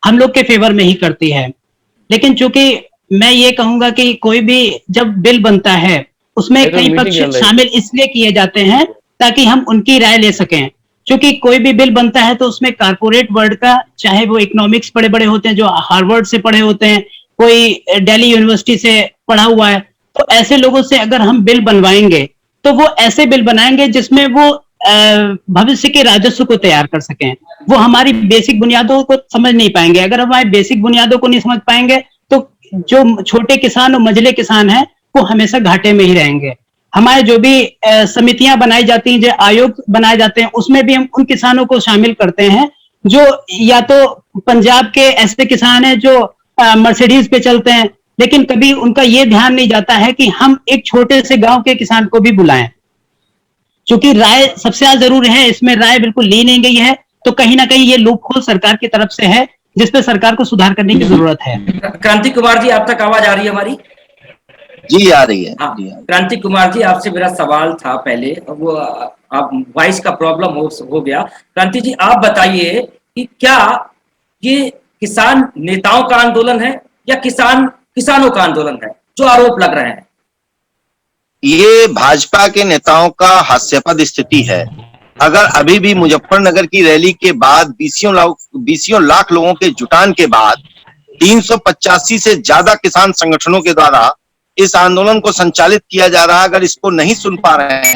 हम लोग के फेवर में ही करती है। लेकिन चूंकि मैं ये कहूंगा कि कोई भी जब बिल बनता है उसमें कई पक्ष शामिल इसलिए किए जाते हैं ताकि हम उनकी राय ले सकें। क्योंकि कोई भी बिल बनता है तो उसमें कारपोरेट वर्ल्ड का, चाहे वो इकोनॉमिक्स बड़े बड़े होते हैं जो हार्वर्ड से पढ़े होते हैं, कोई दिल्ली यूनिवर्सिटी से पढ़ा हुआ है, तो ऐसे लोगों से अगर हम बिल बनवाएंगे तो वो ऐसे बिल बनाएंगे जिसमें वो भविष्य के राजस्व को तैयार कर सकें। वो हमारी बेसिक बुनियादों को समझ नहीं पाएंगे। अगर हमारी बेसिक बुनियादों को नहीं समझ पाएंगे तो जो छोटे किसान और मझले किसान हैं वो हमेशा घाटे में ही रहेंगे। हमारे जो भी समितियां बनाई जाती हैं, जो आयोग बनाए जाते हैं, उसमें भी हम उन किसानों को शामिल करते हैं जो या तो पंजाब के ऐसे किसान हैं जो मर्सिडीज पे चलते हैं, लेकिन कभी उनका ये ध्यान नहीं जाता है कि हम एक छोटे से गांव के किसान को भी बुलाएं। क्योंकि राय सबसे ज्यादा जरूरी है, इसमें राय बिल्कुल ली नहीं गई है, तो कहीं ना कहीं ये लूपहोल सरकार की तरफ से है, जिसपे सरकार को सुधार करने की जरूरत है। क्रांति कुमार जी, आप तक आवाज आ रही है हमारी? जी आ रही है। हाँ, जी आ रही क्रांति कुमार जी, आपसे मेरा सवाल था पहले, वो आप वॉइस का प्रॉब्लम हो गया। क्रांति जी, आप बताइए कि क्या ये किसान नेताओं का आंदोलन है या किसानों का आंदोलन है, जो आरोप लग रहे हैं? ये भाजपा के नेताओं का हास्यास्पद स्थिति है। अगर अभी भी मुजफ्फरनगर की रैली के बाद 20 लाख लोगों के जुटान के बाद 385 से ज्यादा किसान संगठनों के द्वारा इस आंदोलन को संचालित किया जा रहा है, अगर इसको नहीं सुन पा रहे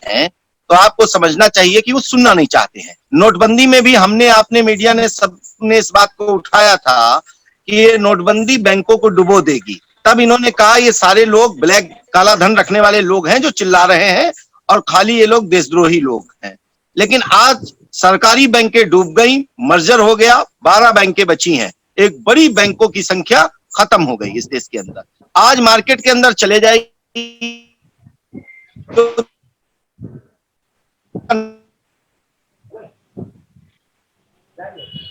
हैं तो आपको समझना चाहिए कि वो सुनना नहीं चाहते हैं। नोटबंदी में भी आपने मीडिया ने सबने इस बात को उठाया था कि ये नोटबंदी बैंकों को डुबो देगी। तब इन्होंने कहा ये सारे लोग ब्लैक काला धन रखने वाले लोग हैं जो चिल्ला रहे हैं और खाली ये लोग देशद्रोही लोग हैं। लेकिन आज सरकारी बैंकें डूब गई, मर्जर हो गया, 12 बैंकें बची हैं। एक बड़ी बैंकों की संख्या खत्म हो गई इस देश के अंदर। आज मार्केट के अंदर चले जाएगी तो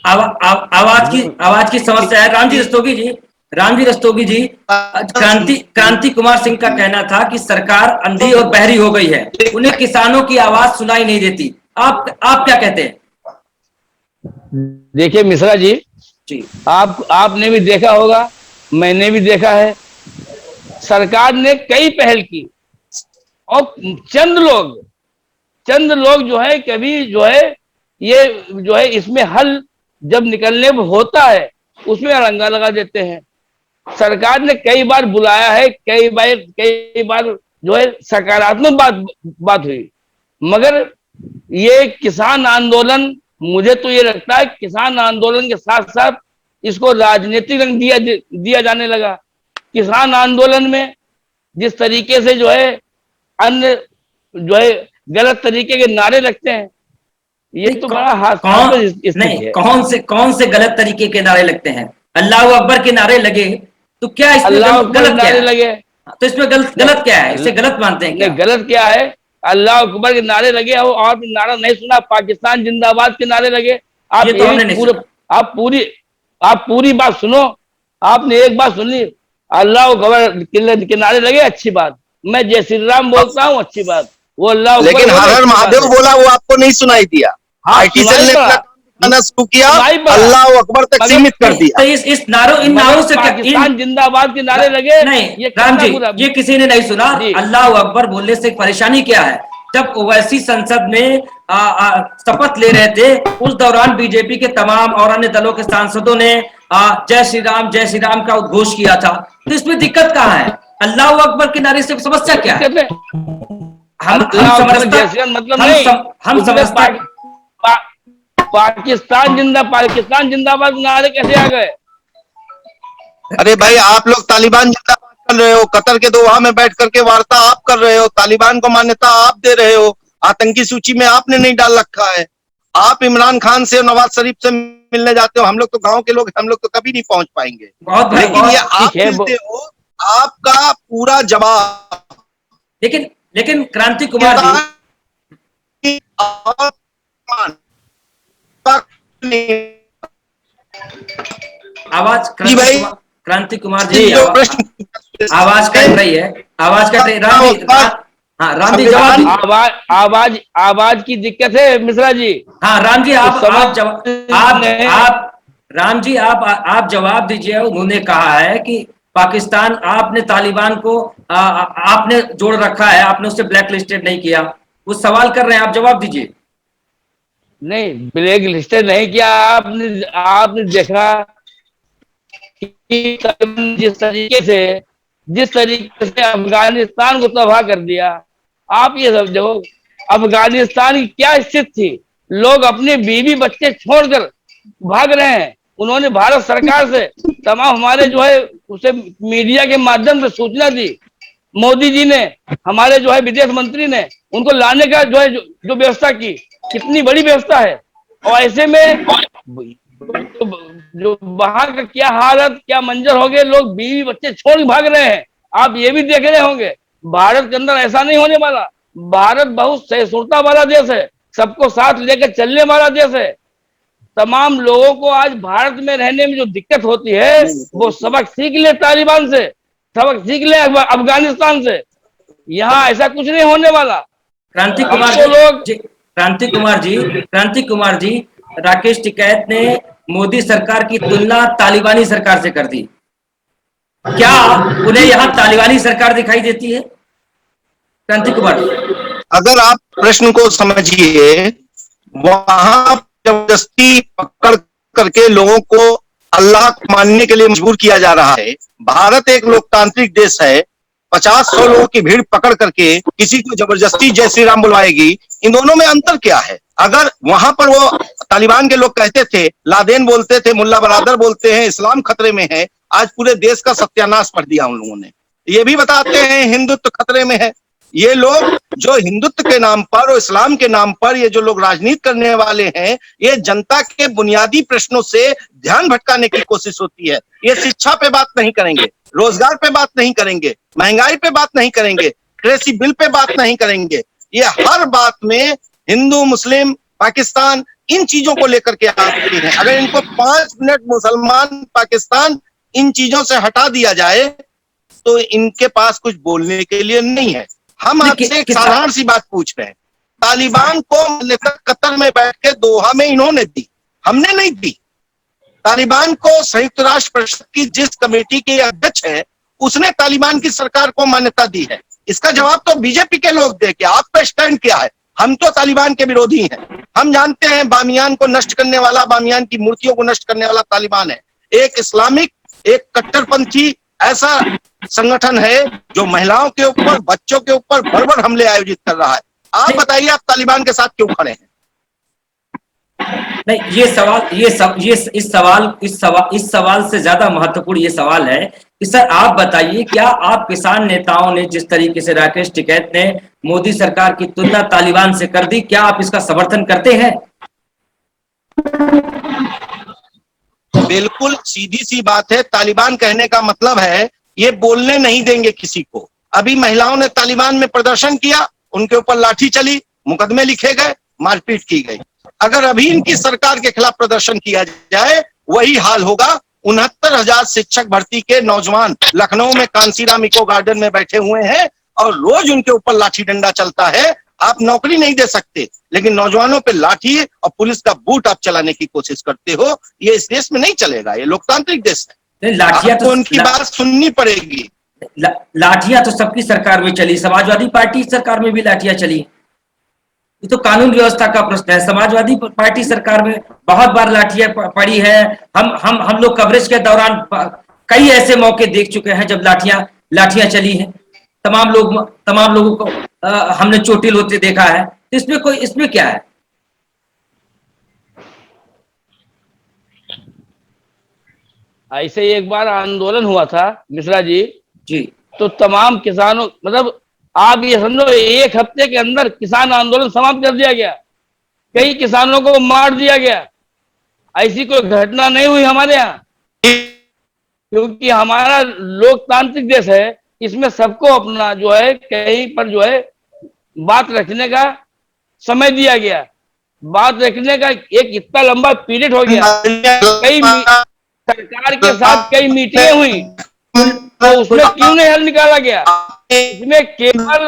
आवाज की समस्या है। रामजी रस्तोगी जी, क्रांति कुमार सिंह का कहना था कि सरकार अंधी और बहरी हो गई है, उन्हें किसानों की आवाज सुनाई नहीं देती। आप क्या कहते हैं? देखिए मिश्रा जी, आपने भी देखा होगा, मैंने भी देखा है, सरकार ने कई पहल की और चंद लोग जो है कभी जो है ये जो है इसमें हल जब निकलने होता है उसमें अड़ंगा लगा देते हैं। सरकार ने कई बार बुलाया है, कई बार जो है सकारात्मक बात हुई, मगर ये किसान आंदोलन, मुझे तो ये लगता है किसान आंदोलन के साथ साथ इसको राजनीतिक रंग दिया जाने लगा। किसान आंदोलन में जिस तरीके से जो है अन्य जो है गलत तरीके के नारे लगते हैं, ये तो बड़ा हास्यास्पद स्थिति है। कौन से गलत तरीके के नारे लगते हैं? अल्लाह अकबर के नारे लगे तो क्या इसमें गलत क्या है? तो इसमें गलत क्या है? इसे गलत मानते हैं क्या? गलत क्या है? अल्लाह अकबर के नारे लगे हो और नारा नहीं सुना, पाकिस्तान जिंदाबाद के नारे लगे। आप ये तो हमने नहीं सुना। आप पूरी बात सुनो, आपने एक बात सुन ली, अल्लाह अकबर के नारे लगे, अच्छी बात, मैं जय श्री राम बोलता हूँ, अच्छी बात, वो अल्लाह अकबर, लेकिन हर हर महादेव बोला वो आपको नहीं सुनाई दिया। आईटी सेल ने शुरू किया, अल्लाह अकबर तक सीमित कर दिया। इन नारों से पाकिस्तान जिंदाबाद के नारे लगे नहीं राम जी, ये किसी ने नहीं सुना। अल्लाह अकबर बोलने से परेशानी क्या है? जब ओवैसी संसद में शपथ ले रहे थे, उस दौरान बीजेपी के तमाम और अन्य दलों के सांसदों ने जय श्री राम का उद्घोष किया था। तो इसमें दिक्कत कहाँ है? अल्लाह अकबर के नारे से समस्या क्या है? हम समझते पाकिस्तान जिंदाबाद नारे कैसे आ गए? अरे भाई, आप लोग तालिबान जिंदाबाद कर रहे हो, कतर के दोहा में बैठ करके वार्ता आप कर रहे हो, तालिबान को मान्यता आप दे रहे हो, आतंकी सूची में आपने नहीं डाल रखा है। आप इमरान खान से, नवाज शरीफ से मिलने जाते हो, हम लोग तो गांव के लोग, हम लोग तो कभी नहीं पहुंच पाएंगे। लेकिन ये आप मिलते हो, आपका पूरा जवाब। लेकिन क्रांति कुमार जी, आवाज क्रांति कुमार जी, आवाज कट रही है। राम जी जवाब। आवाज की दिक्कत है मिश्रा जी। हाँ राम जी, आप जवाब दीजिए। उन्होंने कहा है कि पाकिस्तान, आपने तालिबान को आपने जोड़ रखा है, आपने उससे ब्लैक लिस्टेड नहीं किया। वो सवाल कर रहे हैं, आप जवाब दीजिए। नहीं, ब्लैक लिस्टेड नहीं किया। आपने देखा कि जिस तरीके से अफगानिस्तान को तबाह कर दिया। आप ये सब देखो, अफगानिस्तान की क्या स्थिति थी, लोग अपने बीवी बच्चे छोड़कर भाग रहे हैं। उन्होंने भारत सरकार से तमाम हमारे जो है उसे मीडिया के माध्यम से सूचना दी। मोदी जी ने, हमारे जो है विदेश मंत्री ने उनको लाने का जो है जो व्यवस्था की, कितनी बड़ी व्यवस्था है। और ऐसे में तो जो वहां का क्या हालत, क्या मंजर हो गए, लोग बीवी बच्चे छोड़ के भाग रहे हैं। आप ये भी देख रहे होंगे, भारत के अंदर ऐसा नहीं होने वाला। भारत बहुत सहिष्णुता वाला देश है, सबको साथ लेकर चलने वाला देश है। तमाम लोगों को आज भारत में रहने में जो दिक्कत होती है, वो सबक सीख ले तालिबान से, सबक सीख ले अफगानिस्तान से। यहाँ ऐसा कुछ नहीं होने वाला। क्रांति कुमार तो लोग जी, क्रांति कुमार जी, राकेश टिकैत ने मोदी सरकार की तुलना तालिबानी सरकार से कर दी। क्या उन्हें यहाँ तालिबानी सरकार दिखाई देती है? क्रांति कुमार, अगर आप प्रश्न को समझिए, वहां जबरदस्ती पकड़ करके लोगों को अल्लाह को मानने के लिए मजबूर किया जा रहा है। भारत एक लोकतांत्रिक देश है, 50-100 लोगों की भीड़ पकड़ करके किसी को जबरदस्ती जय श्री राम बुलवाएगी। इन दोनों में अंतर क्या है? अगर वहां पर वो तालिबान के लोग कहते थे, लादेन बोलते थे, मुल्ला बरादर बोलते हैं, इस्लाम खतरे में है, आज पूरे देश का सत्यानाश कर दिया उन लोगों ने। ये भी बताते हैं हिंदुत्व खतरे में है। ये लोग जो हिंदुत्व के नाम पर और इस्लाम के नाम पर ये जो लोग राजनीति करने वाले हैं, ये जनता के बुनियादी प्रश्नों से ध्यान भटकाने की कोशिश होती है। ये शिक्षा पे बात नहीं करेंगे, रोजगार पे बात नहीं करेंगे, महंगाई पे बात नहीं करेंगे, कृषि बिल पे बात नहीं करेंगे। ये हर बात में हिंदू, मुस्लिम, पाकिस्तान, इन चीजों को लेकर के आती है। अगर इनको 5 मिनट मुसलमान, पाकिस्तान, इन चीजों से हटा दिया जाए तो इनके पास कुछ बोलने के लिए नहीं है। हम आपसे एक साधारण सी बात पूछ रहे हैं, तालिबान को कतर में बैठ के दोहा में इन्होंने दी, हमने नहीं दी। तालिबान को संयुक्त राष्ट्र परिषद की जिस कमेटी के अध्यक्ष है, उसने तालिबान की सरकार को मान्यता दी है। इसका जवाब तो बीजेपी के लोग दे कि आपका स्टैंड क्या है। हम तो तालिबान के विरोधी हैं। हम जानते हैं बामियान को नष्ट करने वाला, बामियान की मूर्तियों को नष्ट करने वाला तालिबान है। एक इस्लामिक, एक कट्टरपंथी ऐसा संगठन है जो महिलाओं के ऊपर, बच्चों के ऊपर बर्बर हमले आयोजित कर रहा है। आप बताइए, आप तालिबान के साथ क्यों खड़े हैं? नहीं, इस सवाल से ज्यादा महत्वपूर्ण ये सवाल है कि सर आप बताइए, क्या आप किसान नेताओं ने जिस तरीके से राकेश टिकैत ने मोदी सरकार की तुलना तालिबान से कर दी, क्या आप इसका समर्थन करते हैं? बिल्कुल सीधी सी बात है। तालिबान कहने का मतलब है ये बोलने नहीं देंगे किसी को। अभी महिलाओं ने तालिबान में प्रदर्शन किया, उनके ऊपर लाठी चली, मुकदमे लिखे गए, मारपीट की गई। अगर अभी इनकी सरकार के खिलाफ प्रदर्शन किया जाए, वही हाल होगा। 69,000 शिक्षक भर्ती के नौजवान लखनऊ में कांसीराम इको गार्डन में बैठे हुए हैं और रोज उनके ऊपर लाठी डंडा चलता है। आप नौकरी नहीं दे सकते, लेकिन नौजवानों पे लाठी और पुलिस का बूट आप चलाने की कोशिश करते हो। ये इस देश में नहीं चलेगा, ये लोकतांत्रिक देश है। लाठियां तो उनकी बात सुननी पड़ेगी। लाठियां तो सबकी सरकार में चली, समाजवादी पार्टी सरकार में भी लाठियां चली। ये तो कानून व्यवस्था का प्रश्न है। समाजवादी पार्टी सरकार में बहुत बार लाठियां पड़ी है। हम लोग कवरेज के दौरान कई ऐसे मौके देख चुके हैं जब लाठियां चली हैं। तमाम लोगों को हमने चोटिल होते देखा है। इसमें क्या है? ऐसे एक बार आंदोलन हुआ था मिश्रा जी, तो तमाम किसानों, मतलब आप ये समझो 1 हफ्ते के अंदर किसान आंदोलन समाप्त कर दिया गया, कई किसानों को मार दिया गया। ऐसी कोई घटना नहीं हुई हमारे यहाँ, क्योंकि हमारा लोकतांत्रिक देश है। इसमें सबको अपना जो है कहीं पर जो है बात रखने का समय दिया गया। बात रखने का एक इतना लंबा पीरियड हो गया। कई सरकार के साथ कई मीटिंगें हुई, तो उसमें क्यों नहीं हल निकाला गया? इसमें केवल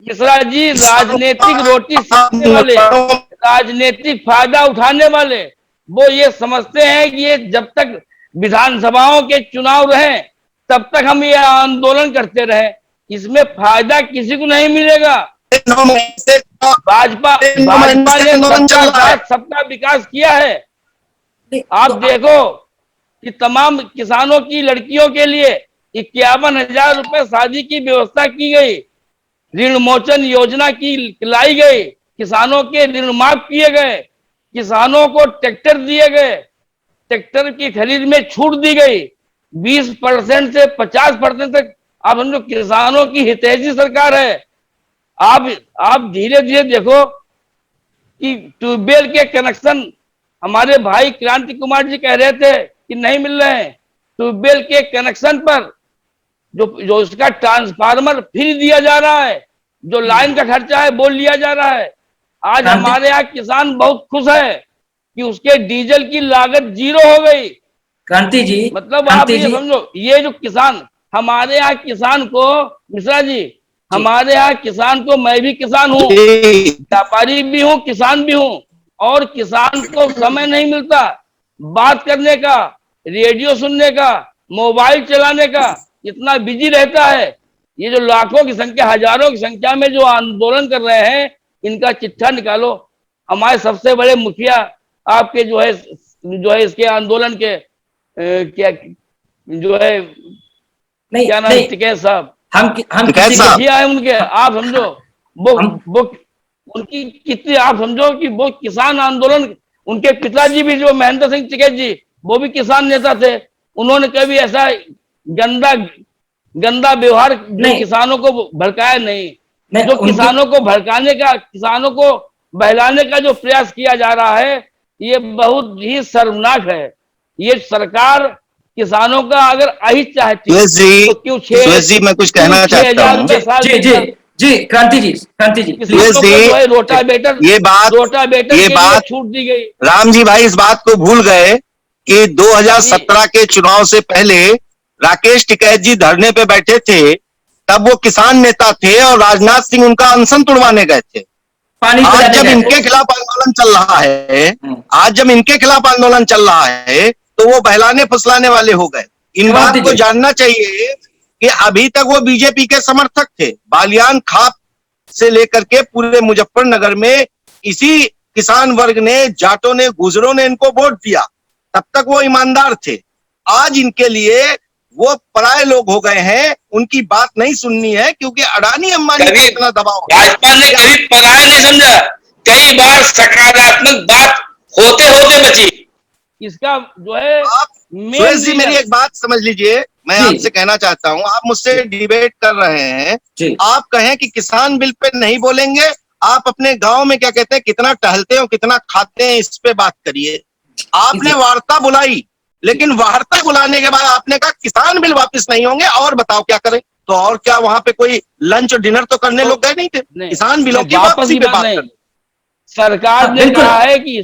मिश्रा जी राजनीतिक रोटी सेकने वाले, राजनीतिक फायदा उठाने वाले, वो ये समझते हैं कि ये जब तक विधानसभाओं के चुनाव रहे तब तक हम ये आंदोलन करते रहे। इसमें फायदा किसी को नहीं मिलेगा। भाजपा ने सबका विकास किया है। आप देखो कि तमाम किसानों की लड़कियों के लिए 51,000 रुपए शादी की व्यवस्था की गई, ऋण मोचन योजना की लाई गई, किसानों के ऋण माफ किए गए, किसानों को ट्रैक्टर दिए गए, ट्रैक्टर की खरीद में छूट दी गई 20% से 50% तक। आप समझो किसानों की हितैषी सरकार है। आप धीरे धीरे देखो कि ट्यूबवेल के कनेक्शन हमारे भाई क्रांति कुमार जी कह रहे थे कि नहीं मिल रहे हैं। ट्यूबवेल के कनेक्शन पर जो उसका ट्रांसफार्मर फ्री दिया जा रहा है, जो लाइन का खर्चा है वो लिया जा रहा है। आज हमारे यहाँ किसान बहुत खुश है कि उसके डीजल की लागत 0 हो गई। क्रांति जी, मतलब आप ये समझो, ये जो किसान, हमारे यहाँ किसान को, मिश्रा जी, हमारे यहाँ किसान को, मैं भी किसान हूँ, व्यापारी भी हूँ, किसान भी हूँ, और किसान को समय नहीं मिलता बात करने का, रेडियो सुनने का, मोबाइल चलाने का, इतना बिजी रहता है। ये जो लाखों की संख्या, हजारों की संख्या में जो आंदोलन कर रहे हैं, इनका चिट्ठा निकालो। हमारे सबसे बड़े मुखिया आपके जो है इसके आंदोलन के क्या जो है, नहीं, क्या नाम, टिकैत साहब, हम मुखिया है उनके, आप समझो वो उनकी कितनी, आप समझो कि वो किसान आंदोलन, उनके पिताजी भी जो महेंद्र सिंह टिकैत जी, वो भी किसान नेता थे। उन्होंने कभी ऐसा गंदा व्यवहार किसानों को भड़काया नहीं। जो किसानों को भड़काने का, किसानों को बहलाने का जो प्रयास किया जा रहा है, ये बहुत ही शर्मनाक है। ये सरकार किसानों का अगर अहित चाहती तो क्यों जी मैं कुछ कहना चाहता हूँ। जी क्रांति जी रोटावेटर ये बात छूट दी गई। राम जी भाई इस बात को भूल गए कि 2017 के चुनाव से पहले राकेश टिकैत जी धरने पे बैठे थे, तब वो किसान नेता थे और राजनाथ सिंह उनका अनशन तुड़वाने गए थे। आज जब इनके खिलाफ आंदोलन चल रहा है, आज जब इनके खिलाफ आंदोलन चल रहा है, तो वो बहलाने फुसलाने वाले हो गए। इन बात को जानना चाहिए कि अभी तक वो बीजेपी के समर्थक थे। बालियान खाप से लेकर के पूरे मुजफ्फरनगर में इसी किसान वर्ग ने, जाटों ने, गुजरों ने इनको वोट दिया, तब तक वो ईमानदार थे। आज इनके लिए वो पराये लोग हो गए हैं, उनकी बात नहीं सुननी है, क्योंकि अडानी अंबानी का इतना दबाव। भाजपा ने कभी पराया नहीं समझा, कई बार सकारात्मक बात होते होते बची। इसका जो है, सुरेश जी मेरी एक बात समझ लीजिए, मैं आपसे कहना चाहता हूं, आप मुझसे डिबेट कर रहे हैं, आप कहें कि किसान बिल पे नहीं बोलेंगे, आप अपने गांव में क्या कहते हैं, कितना टहलते हो, कितना खाते हैं, इस पे बात करिए। आपने वार्ता बुलाई, लेकिन वार्ता बुलाने के बाद आपने कहा किसान बिल वापस नहीं होंगे, और बताओ क्या करें। तो और क्या वहां पे कोई लंच और डिनर तो करने लोग गए नहीं थे? किसान बिलों की वापसी पे बात करें। सरकार ने कहा है कि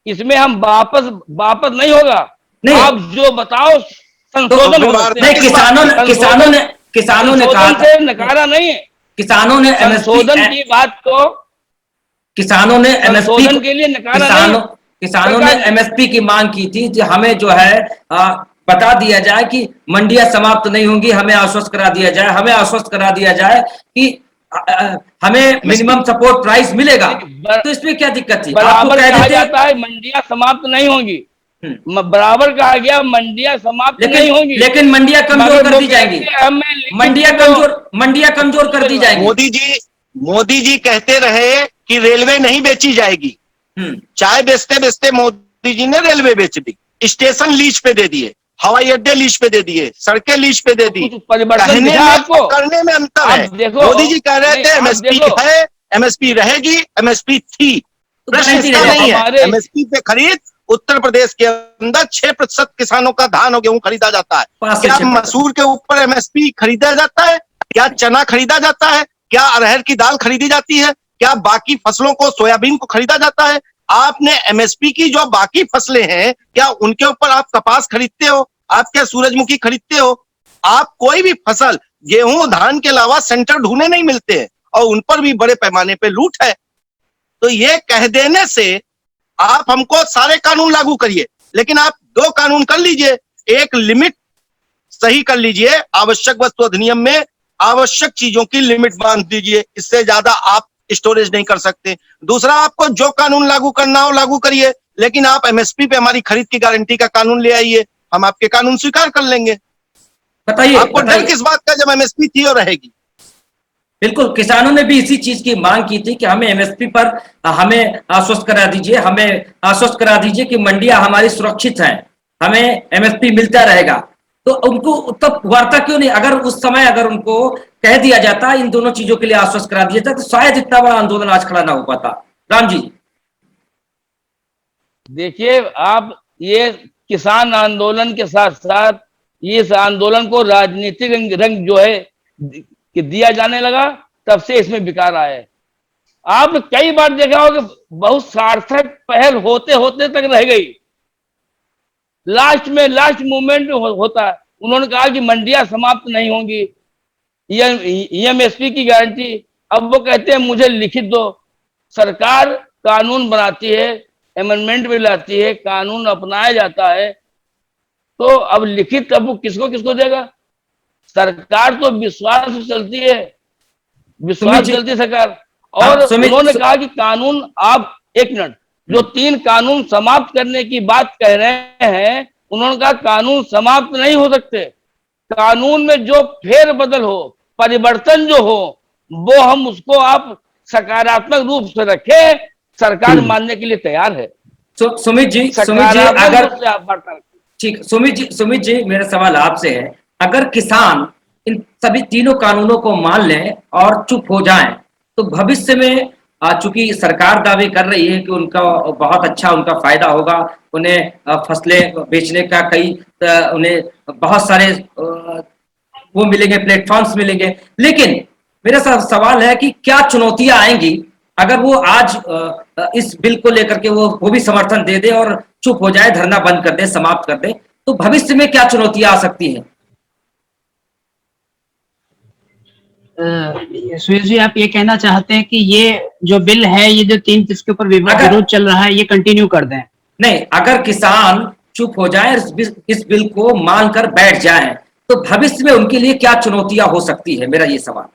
इसमें हम वापस नहीं होगा। आप जो बताओ संशोधन किसानों ने कहा से नकारा नहीं है। किसानों ने संशोधन की बात को, किसानों ने संशोधन के लिए नकारा नहीं। किसानों ने एमएसपी की मांग की थी कि हमें जो है बता दिया जाए कि मंडियां समाप्त नहीं होंगी, हमें आश्वस्त करा दिया जाए, हमें आश्वस्त करा दिया जाए कि हमें मिनिमम सपोर्ट प्राइस मिलेगा। तो इसमें क्या दिक्कत थी? बराबर कहा जाता है मंडियां समाप्त नहीं होंगी, बराबर कहा गया मंडियां समाप्त नहीं होंगी, लेकिन मंडियां कमजोर कर दी जाएंगी, मंडियां कमजोर कर दी जाएंगी। मोदी जी कहते रहे कि रेलवे नहीं बेची जाएगी, चाय बेचते बेचते मोदी जी ने रेलवे बेच दी, स्टेशन लीज पे दे दिए, हवाई अड्डे लीज पे दे दिए, सड़कें लीज पे दे दी। कहने में करने में अंतर है। मोदी जी कह रहे थे एमएसपी है, एमएसपी रहेगी, एमएसपी थी, प्रश्न इसका नहीं है। एमएसपी पे खरीद उत्तर प्रदेश के अंदर 6% किसानों का धान और गेहूं खरीदा जाता है। क्या मसूर के ऊपर एमएसपी खरीदा जाता है? क्या चना खरीदा जाता है? क्या अरहर की दाल खरीदी जाती है? क्या बाकी फसलों को, सोयाबीन को खरीदा जाता है? आपने एमएसपी की जो बाकी फसलें हैं, क्या उनके ऊपर आप कपास खरीदते हो? आप क्या सूरजमुखी खरीदते हो? आप कोई भी फसल, गेहूं धान के अलावा सेंटर ढूंढने नहीं मिलते हैं, और उन पर भी बड़े पैमाने पे लूट है। तो ये कह देने से आप हमको सारे कानून लागू करिए, लेकिन आप 2 कानून कर लीजिए। एक लिमिट सही कर लीजिए, आवश्यक वस्तु अधिनियम में आवश्यक चीजों की लिमिट बांध दीजिए, इससे ज्यादा आप स्टोरेज नहीं कर सकते। दूसरा, आपको जो कानून लागू करना हो लागू करिए, लेकिन आप एमएसपी पे हमारी खरीद की गारंटी का कानून ले आइए, हम आपके कानून स्वीकार कर लेंगे। बताइए, आपको डर किस बात का, जब एमएसपी थी और रहेगी। बिल्कुल, किसानों ने भी इसी चीज की मांग की थी कि हमें एमएसपी पर हमें आश्वस्त करा दीजिए, हमें आश्वस्त करा दीजिए कि मंडियां हमारी सुरक्षित हैं, हमें एमएसपी मिलता रहेगा। तो उनको तब वार्ता क्यों नहीं? अगर उस समय अगर उनको कह दिया जाता, इन दोनों चीजों के लिए आश्वस्त करा दिया जाता, तो शायद इतना बड़ा आंदोलन आज खड़ा ना हो पाता। राम जी। देखिए, आप ये किसान आंदोलन के साथ साथ इस आंदोलन को राजनीतिक रंग जो है कि दिया जाने लगा, तब से इसमें विकार आया है। आप कई बार देखा होगा बहुत सार्थक पहल होते होते तक रह गई, लास्ट मूवमेंट होता है। उन्होंने कहा कि मंडियां समाप्त नहीं होंगी, ईएमएसपी की गारंटी। अब वो कहते हैं मुझे लिखित दो। सरकार कानून बनाती है, अमेंडमेंट भी लाती है, कानून अपनाया जाता है, तो अब लिखित अब वो किसको किसको देगा? सरकार तो विश्वास से चलती है, विश्वास चलती है सरकार। और उन्होंने कहा कि कानून, आप एक मिनट, जो 3 कानून समाप्त करने की बात कह रहे हैं, उन्होंने कहा कानून समाप्त नहीं हो सकते, कानून में जो फेरबदल हो, परिवर्तन जो हो, वो हम उसको आप सकारात्मक रूप से रखें, सरकार मानने के लिए तैयार है। सुमित जी, अगर ठीक, सुमित जी मेरा सवाल आपसे है, अगर किसान इन सभी तीनों कानूनों को मान लें और चुप हो जाएं, तो भविष्य में चूंकि सरकार दावे कर रही है कि उनका बहुत अच्छा उनका फायदा होगा, उन्हें फसलें बेचने का उन्हें बहुत सारे वो मिलेंगे, प्लेटफॉर्म्स मिलेंगे, लेकिन मेरा सवाल है कि क्या चुनौतियां आएंगी अगर वो आज इस बिल को लेकर के वो भी समर्थन दे दे और चुप हो जाए, धरना बंद कर दे, समाप्त कर दे, तो भविष्य में क्या चुनौतियां आ सकती हैं? सुरेश जी, आप ये कहना चाहते हैं कि ये जो बिल है, ये जो 3 जिसके ऊपर विरोध चल रहा है, ये कंटिन्यू कर दें? नहीं, अगर किसान चुप हो जाए, इस बिल को मानकर बैठ जाए, तो भविष्य में उनके लिए क्या चुनौतियां हो सकती है, मेरा ये सवाल।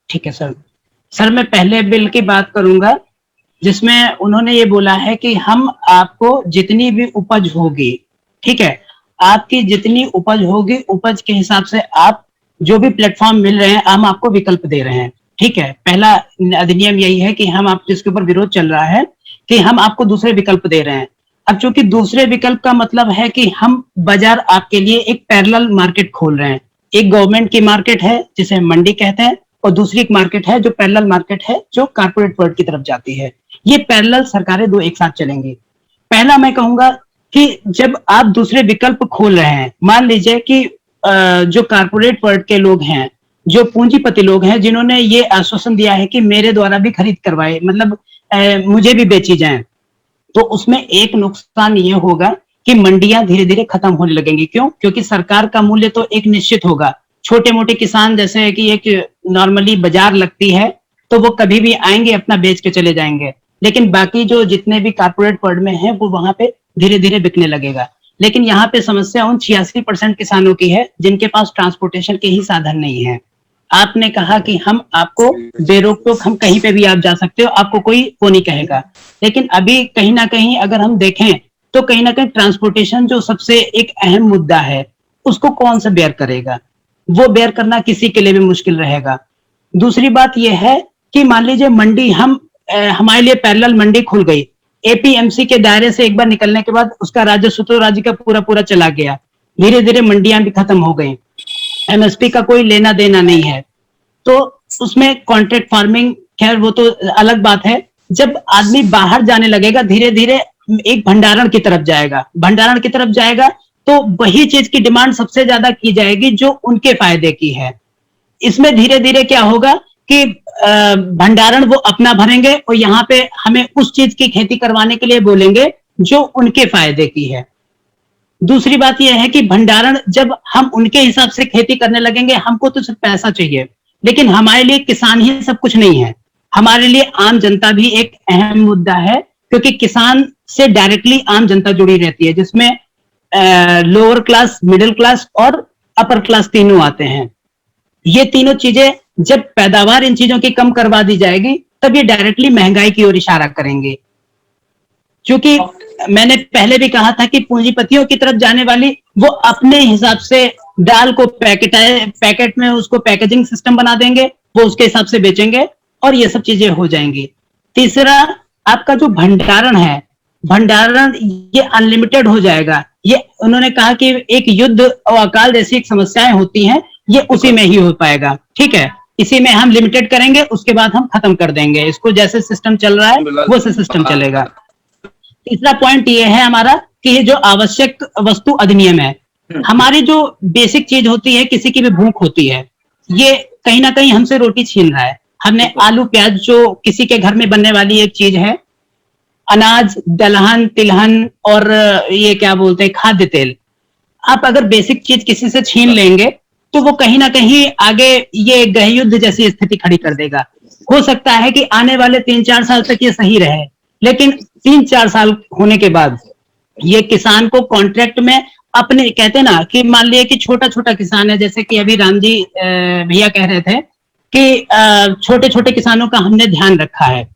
ठीक है सर, मैं पहले बिल की बात करूंगा, जिसमें उन्होंने ये बोला है कि हम आपको जितनी भी उपज होगी, ठीक है, आपकी जितनी उपज होगी, उपज के हिसाब से आप जो भी प्लेटफॉर्म मिल रहे हैं, हम आपको विकल्प दे रहे हैं। ठीक है, पहला अधिनियम यही है कि हम आप जिसके ऊपर विरोध चल रहा है कि हम आपको दूसरे विकल्प दे रहे हैं। अब चूंकि दूसरे विकल्प का मतलब है कि हम बाजार आपके लिए एक पैरेलल मार्केट खोल रहे हैं। एक गवर्नमेंट की मार्केट है जिसे मंडी कहते हैं, और दूसरी एक मार्केट है जो पैरेलल मार्केट है, जो कारपोरेट वर्ल्ड की तरफ जाती है। ये पैरेलल सरकारें दो एक साथ चलेंगी। पहला मैं कहूंगा कि जब आप दूसरे विकल्प खोल रहे हैं, मान लीजिए कि जो कारपोरेट वर्ल्ड के लोग हैं, जो पूंजीपति लोग हैं, जिन्होंने ये आश्वासन दिया है कि मेरे द्वारा भी खरीद करवाए, मतलब मुझे भी बेची जाए, तो उसमें एक नुकसान ये होगा कि मंडियां धीरे धीरे खत्म होने लगेंगी। क्यों? क्योंकि सरकार का मूल्य तो एक निश्चित होगा। छोटे मोटे किसान जैसे कि एक नॉर्मली बाजार लगती है, तो वो कभी भी आएंगे, अपना बेच के चले जाएंगे, लेकिन बाकी जो जितने भी कारपोरेट वर्ल्ड में है, वो वहां पे धीरे धीरे बिकने लगेगा। लेकिन यहाँ पे समस्या उन 86% किसानों की है जिनके पास ट्रांसपोर्टेशन के ही साधन नहीं है। आपने कहा कि हम आपको बेरोक टोक, हम कहीं पे भी आप जा सकते हो, आपको कोई वो नहीं कहेगा, लेकिन अभी कहीं ना कहीं अगर हम देखें तो कहीं ना कहीं ट्रांसपोर्टेशन जो सबसे एक अहम मुद्दा है, उसको कौन सा बेयर करेगा? वो बेयर करना किसी के लिए भी मुश्किल रहेगा। दूसरी बात यह है कि मान लीजिए मंडी हमारे लिए पैरेलल मंडी खुल गई, एपीएमसी के दायरे से एक बार निकलने के बाद उसका राजस्व तो राज्य का पूरा चला गया, धीरे धीरे मंडियां भी खत्म हो गई, एमएसपी का कोई लेना देना नहीं है, तो उसमें कॉन्ट्रैक्ट फार्मिंग, खैर वो तो अलग बात है। जब आदमी बाहर जाने लगेगा, धीरे धीरे एक भंडारण की तरफ जाएगा, तो वही चीज की डिमांड सबसे ज्यादा की जाएगी जो उनके फायदे की है। इसमें धीरे धीरे क्या होगा कि भंडारण वो अपना भरेंगे और यहाँ पे हमें उस चीज की खेती करवाने के लिए बोलेंगे जो उनके फायदे की है। दूसरी बात यह है कि भंडारण जब हम उनके हिसाब से खेती करने लगेंगे, हमको तो सिर्फ पैसा चाहिए, लेकिन हमारे लिए किसान ही सब कुछ नहीं है, हमारे लिए आम जनता भी एक अहम मुद्दा है, क्योंकि किसान से डायरेक्टली आम जनता जुड़ी रहती है, जिसमें लोअर क्लास, मिडिल क्लास और अपर क्लास तीनों आते हैं। ये तीनों चीजें जब पैदावार इन चीजों की कम करवा दी जाएगी, तब ये डायरेक्टली महंगाई की ओर इशारा करेंगे। क्योंकि मैंने पहले भी कहा था कि पूंजीपतियों की तरफ जाने वाली वो अपने हिसाब से दाल को पैकेट में उसको पैकेजिंग सिस्टम बना देंगे, वो उसके हिसाब से बेचेंगे और ये सब चीजें हो जाएंगी। तीसरा, आपका जो भंडारण है, भंडारण ये अनलिमिटेड हो जाएगा। ये उन्होंने कहा कि एक युद्ध और अकाल जैसी एक समस्याएं होती हैं, ये उसी में ही हो पाएगा। ठीक है, इसी में हम लिमिटेड करेंगे, उसके बाद हम खत्म कर देंगे इसको। जैसे सिस्टम चल रहा है वो से सिस्टम चलेगा। तीसरा पॉइंट ये है हमारा कि ये जो आवश्यक वस्तु अधिनियम है, हमारी जो बेसिक चीज होती है, किसी की भी भूख होती है, ये कहीं ना कहीं हमसे रोटी छीन रहा है। हमने आलू प्याज जो किसी के घर में बनने वाली एक चीज है, अनाज, दलहन, तिलहन और ये क्या बोलते हैं खाद्य तेल, आप अगर बेसिक चीज किसी से छीन लेंगे तो वो कहीं ना कहीं आगे ये गृह युद्ध जैसी स्थिति खड़ी कर देगा। हो सकता है कि आने वाले 3-4 साल तक ये सही रहे, लेकिन 3-4 साल होने के बाद ये किसान को कॉन्ट्रैक्ट में अपने, कहते हैं ना कि मान लिया कि छोटा छोटा किसान है, जैसे कि अभी राम जी भैया कह रहे थे कि छोटे छोटे किसानों का हमने ध्यान रखा है।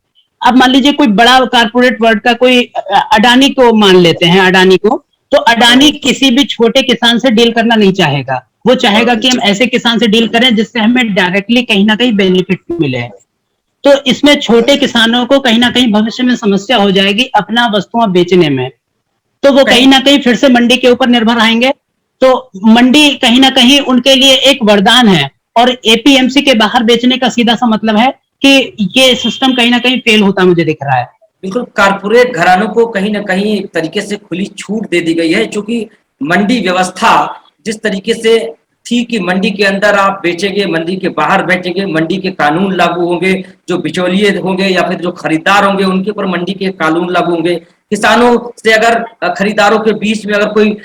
अब मान लीजिए कोई बड़ा कारपोरेट वर्ल्ड का कोई अडानी को मान लेते हैं, अडानी को, तो अडानी किसी भी छोटे किसान से डील करना नहीं चाहेगा। वो चाहेगा कि हम ऐसे किसान से डील करें जिससे हमें डायरेक्टली कहीं ना कहीं बेनिफिट मिले। तो इसमें छोटे किसानों को कहीं ना कहीं भविष्य में समस्या हो जाएगी अपना वस्तुएं बेचने में, तो वो कहीं ना कहीं फिर से मंडी के ऊपर निर्भर आएंगे। तो मंडी कहीं ना कहीं उनके लिए एक वरदान है, और एपीएमसी के बाहर बेचने का सीधा सा मतलब है कि ये सिस्टम कहीं ना कहीं फेल होता मुझे दिख रहा है। बिल्कुल, कारपोरेट घरानों को कहीं ना कहीं एक तरीके से खुली छूट दे दी गई है, क्योंकि मंडी व्यवस्था जिस तरीके से थी कि मंडी के अंदर आप बेचेंगे, मंडी के बाहर बेचेंगे, मंडी के कानून लागू होंगे, जो बिचौलिए होंगे या फिर जो खरीदार होंगे उनके ऊपर मंडी के कानून लागू होंगे। किसानों से अगर खरीदारों के बीच में अगर कोई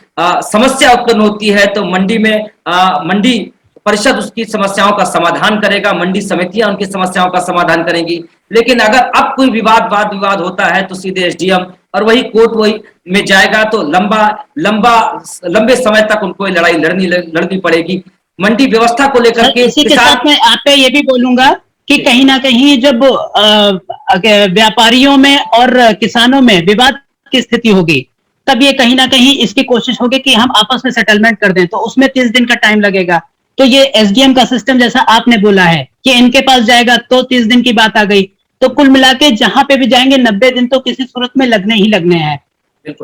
समस्या उत्पन्न होती है तो मंडी में मंडी परिषद उसकी समस्याओं का समाधान करेगा, मंडी समितियां उनकी समस्याओं का समाधान करेंगी। लेकिन अगर अब कोई वाद विवाद होता है तो सीधे एसडीएम और वही कोर्ट वही में जाएगा, तो लंबे समय तक उनको लड़ाई लड़नी पड़ेगी मंडी व्यवस्था को लेकर के। इसी के साथ मैं आप पे ये भी बोलूंगा कि कहीं ना कहीं जब व्यापारियों में और किसानों में विवाद की स्थिति होगी, तब ये कहीं ना कहीं इसकी कोशिश होगी कि हम आपस में सेटलमेंट कर दें, तो उसमें 30 दिन का टाइम लगेगा। तो ये एसडीएम का सिस्टम जैसा आपने बोला है कि इनके पास जाएगा तो 30 दिन की बात आ गई, तो कुल मिला के जहां पे भी जाएंगे 90 दिन तो किसी सूरत में लगने ही लगने हैं।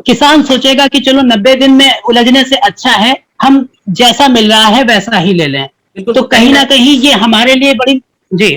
किसान सोचेगा कि चलो 90 दिन में उलझने से अच्छा है हम जैसा मिल रहा है वैसा ही ले लें। तो कहीं ना कहीं ये हमारे लिए बड़ी जी,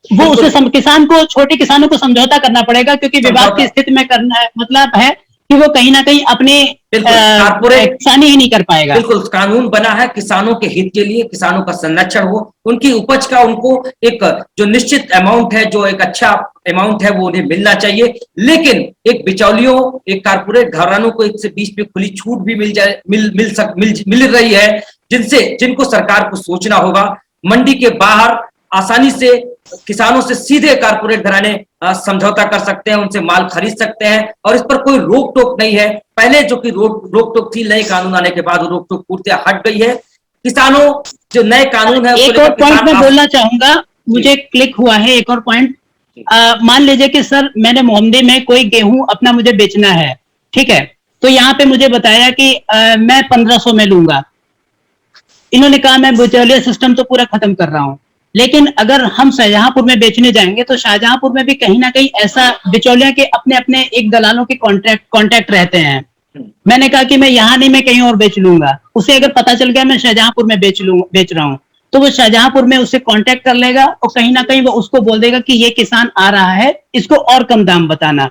वो उसे किसान को, छोटे किसानों को समझौता करना पड़ेगा, क्योंकि विवाद की स्थिति में करना है मतलब है कि वो कहीं ना कहीं अपनी किसानी ही नहीं कर पाएगा। बिल्कुल, कानून बना है किसानों के हित के लिए, किसानों का संरक्षण हो, उनकी उपज का उनको एक जो निश्चित अमाउंट है, जो एक अच्छा अमाउंट है वो उन्हें मिलना चाहिए। लेकिन एक बिचौलियों, एक कारपोरेट घरानों को इससे बीच में खुली छूट भी मिल रही है, जिनको सरकार को सोचना होगा। मंडी के बाहर आसानी से किसानों से सीधे कारपोरेट घराने समझौता कर सकते हैं, उनसे माल खरीद सकते हैं और इस पर कोई रोक टोक नहीं है। पहले जो कि रोक टोक थी, नए कानून आने के बाद रोक टोक पूर्तियां हट गई है। किसानों जो नए कानून है, एक और पॉइंट मैं बोलना चाहूंगा, मुझे क्लिक हुआ है एक और पॉइंट। मान लीजिए कि सर मैंने मोहम्मदी में कोई गेहूं अपना मुझे बेचना है, ठीक है, तो यहाँ पे मुझे बताया कि मैं 1500 में लूंगा। इन्होंने कहा मैं बिचौलिया सिस्टम तो पूरा खत्म कर रहा हूं, लेकिन अगर हम शाहजहांपुर में बेचने जाएंगे तो शाहजहांपुर में भी कहीं ना कहीं ऐसा बिचौलिया के अपने अपने एक दलालों के कॉन्ट्रैक्ट रहते हैं। मैंने कहा कि मैं यहाँ नहीं, मैं कहीं और बेच लूंगा। उसे अगर पता चल गया मैं शाहजहांपुर में बेच रहा हूँ, तो वो शाहजहांपुर में उससे कांटेक्ट कर लेगा और कहीं ना कहीं वो उसको बोल देगा कि ये किसान आ रहा है, इसको और कम दाम बताना।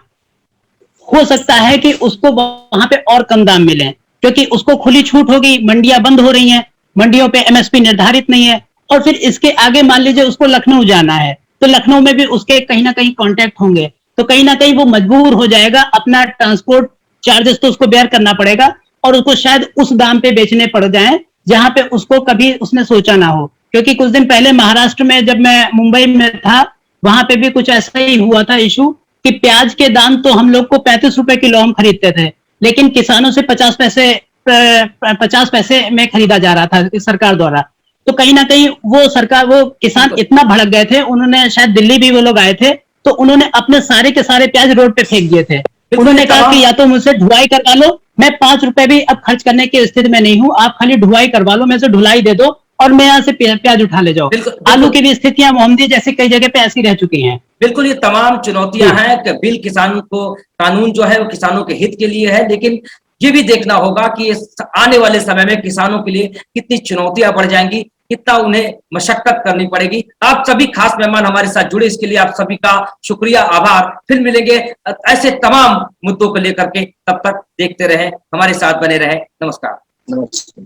हो सकता है कि उसको वहां पे और कम दाम मिले, क्योंकि उसको खुली छूट होगी, मंडियां बंद हो रही हैं, मंडियों पे एमएसपी निर्धारित नहीं है। और फिर इसके आगे मान लीजिए उसको लखनऊ जाना है, तो लखनऊ में भी उसके कहीं ना कहीं कांटेक्ट होंगे, तो कहीं ना कहीं वो मजबूर हो जाएगा, अपना ट्रांसपोर्ट चार्जेस तो उसको बेयर करना पड़ेगा और उसको शायद उस दाम पे बेचने पड़ जाए जहां पे उसको कभी उसने सोचा ना हो। क्योंकि कुछ दिन पहले महाराष्ट्र में जब मैं मुंबई में था, वहां पे भी कुछ ऐसा ही हुआ था इशू कि प्याज के दाम तो हम लोग को 35 रुपए किलो हम खरीदते थे, लेकिन किसानों से 50 पैसे में खरीदा जा रहा था सरकार द्वारा। तो कहीं ना कहीं वो किसान इतना भड़क गए थे, उन्होंने शायद दिल्ली भी वो लोग आए थे, तो उन्होंने अपने सारे के सारे प्याज रोड पे फेंक दिए थे। उन्होंने कहा कि या तो मुझसे ढुलाई करवा लो, मैं 5 रुपए भी अब खर्च करने की स्थिति में नहीं हूं, आप खाली ढुलाई करवा लो, मैं से ढुलाई दे दो और मैं यहाँ से प्याज उठा ले जाओ। आलू की भी स्थितियां मोहम्मदी जैसे कई जगह पे ऐसी रह चुकी हैं। बिल्कुल, ये तमाम चुनौतियां हैं कि बिल किसानों को, कानून जो है वो किसानों के हित के लिए है, लेकिन ये भी देखना होगा कि आने वाले समय में किसानों के लिए कितनी चुनौतियां बढ़ जाएंगी। कितना उन्हें मशक्कत करनी पड़ेगी। आप सभी खास मेहमान हमारे साथ जुड़े, इसके लिए आप सभी का शुक्रिया, आभार। फिर मिलेंगे ऐसे तमाम मुद्दों को लेकर के, तब तक देखते रहे, हमारे साथ बने रहे। नमस्कार। नमस्कार।